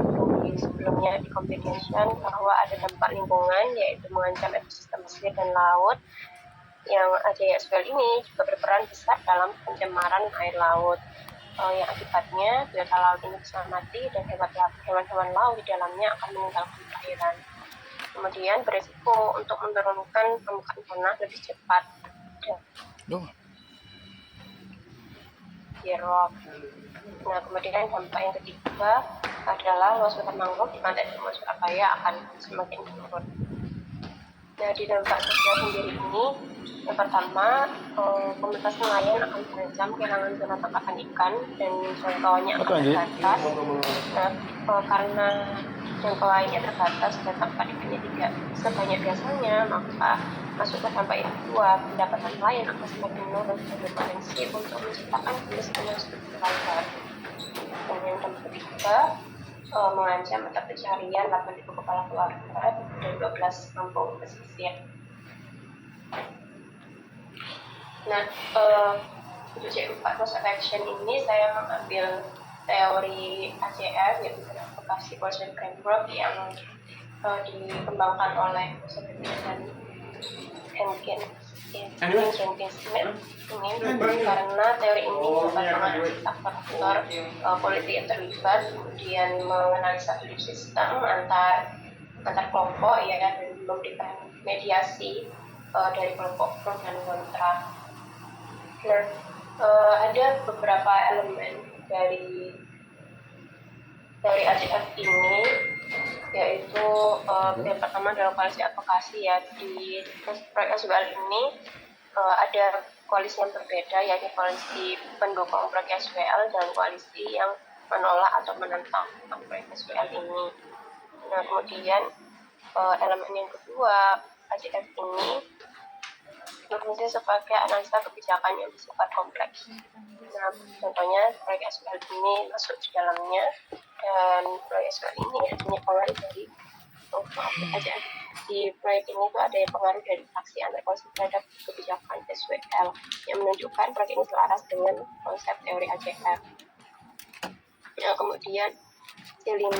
sebelumnya di communication bahwa ada dampak lingkungan yaitu mengancam ekosistem pesisir dan laut, yang SWL ini juga berperan besar dalam pencemaran air laut. Yang akibatnya biota laut ini bisa mati dan hewan-hewan laut di dalamnya akan meninggalkan perairan. Kemudian berisiko untuk menurunkan permukaan tanah lebih cepat. Nah, kemudian dampak yang ketiga adalah luas hutan mangrove di pantai timur Surabaya akan semakin menurun. Nah, di dampak sosial sendiri ini, yang pertama, komunitas nelayan akan terancam kehilangan zona tangkapan ikan dan jangkauannya akan terbatas. Nah, karena jangkauannya terbatas dan tangkapan ikannya tidak sebanyak biasanya, maka masuk ke dampak yang kedua, pendapatan nelayan akan semakin menurun dan berpotensi untuk menciptakan kemiskinan struktural baru. Dan yang ketiga, mengancam mata pencarian 8.000 kepala keluarga dan 12 kampung pesisir. Nah, untuk C4 Course of Action ini saya mengambil teori ACF, yaitu Advocacy Policy Framework yang dikembangkan oleh Sebastian Henkin Smith ini karena teori ini dapat menganalisis faktor politik yang terlibat, kemudian menganalisa value sistem antar kelompok ya, dan memberikan mediasi dari kelompok pro dan kontra. Nah, ada beberapa elemen dari ACF ini, yaitu yang pertama adalah koalisi advokasi ya. Di proyek SWL ini ada koalisi yang berbeda, yaitu koalisi pendukung proyek SWL dan koalisi yang menolak atau menentang proyek SWL ini. Nah, kemudian elemen yang kedua, AJF ini berfungsi sebagai analisa kebijakan yang bersifat kompleks. Nah, contohnya proyek SWL ini masuk di dalamnya, dan proyek SWL ini adanya pengaruh dari AJF. Di proyek ini tuh ada yang pengaruh dari fraksi antar koalisi terhadap kebijakan SWL yang menunjukkan proyek ini selaras dengan konsep teori AJF. Nah, kemudian C5,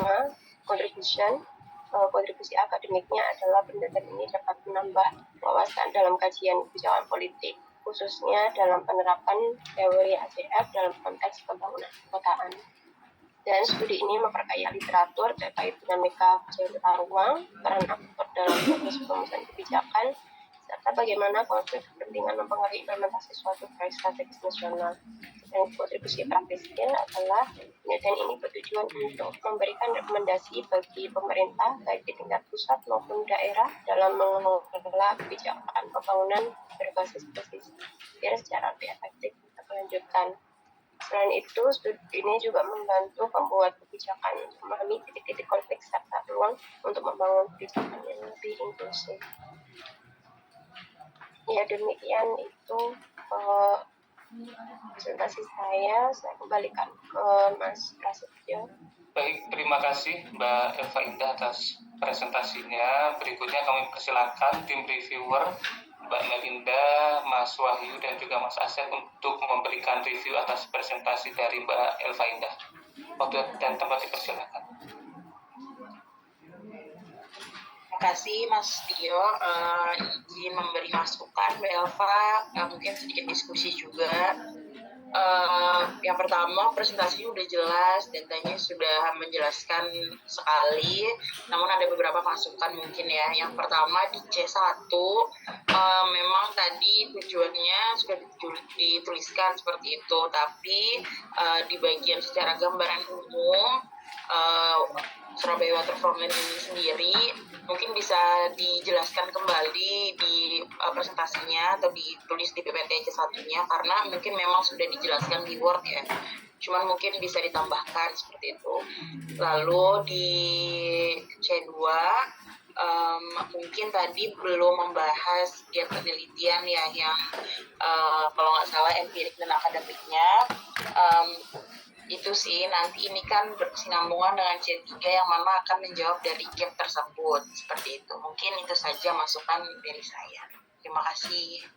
kontribusi akademiknya adalah penelitian ini dapat menambah wawasan dalam kajian kebijakan politik, khususnya dalam penerapan teori AJF dalam konteks pembangunan perkotaan. Dan studi ini memperkaya literatur terkait dinamika tata ruang, peran aktor dalam proses perumusan kebijakan, serta bagaimana konflik kepentingan mempengaruhi implementasi suatu proyek strategis nasional. Dan kontribusi praktisnya adalah penelitian ini bertujuan untuk memberikan rekomendasi bagi pemerintah baik di tingkat pusat maupun daerah dalam mengelola kebijakan pembangunan berbasis pesisir secara lebih efektif dan berkelanjutan. Selain itu, studi ini juga membantu pembuat kebijakan untuk memahami titik-titik konflik serta peluang untuk membangun kebijakan yang lebih inklusif. Ya, demikian itu presentasi saya kembalikan ke Mas Prasetyo. Baik, terima kasih Mbak Elva Indah atas presentasinya. Berikutnya kami persilakan tim reviewer Mbak Melinda, Mas Wahyu, dan juga Mas Asep untuk memberikan review atas presentasi dari Mbak Elva Indah. Waktu dan tempat dipersilakan. Terima kasih Mas Tio, izin memberi masukan Mbak Elva, mungkin sedikit diskusi juga. Yang pertama, presentasinya udah jelas, datanya sudah menjelaskan sekali, namun ada beberapa masukan mungkin ya. Yang pertama di C1, memang tadi tujuannya sudah dituliskan seperti itu, tapi di bagian secara gambaran umum, Surabaya Waterfront ini sendiri mungkin bisa dijelaskan kembali di presentasinya atau ditulis di PPT C1-nya, karena mungkin memang sudah dijelaskan di Word ya, cuman mungkin bisa ditambahkan seperti itu. Lalu di C2 mungkin tadi belum membahas kegiatan penelitian ya, yang kalau nggak salah empirik dan akademiknya. Itu sih, nanti ini kan berkesinambungan dengan C3 yang mana akan menjawab dari gap tersebut. Seperti itu. Mungkin itu saja masukan dari saya. Terima kasih.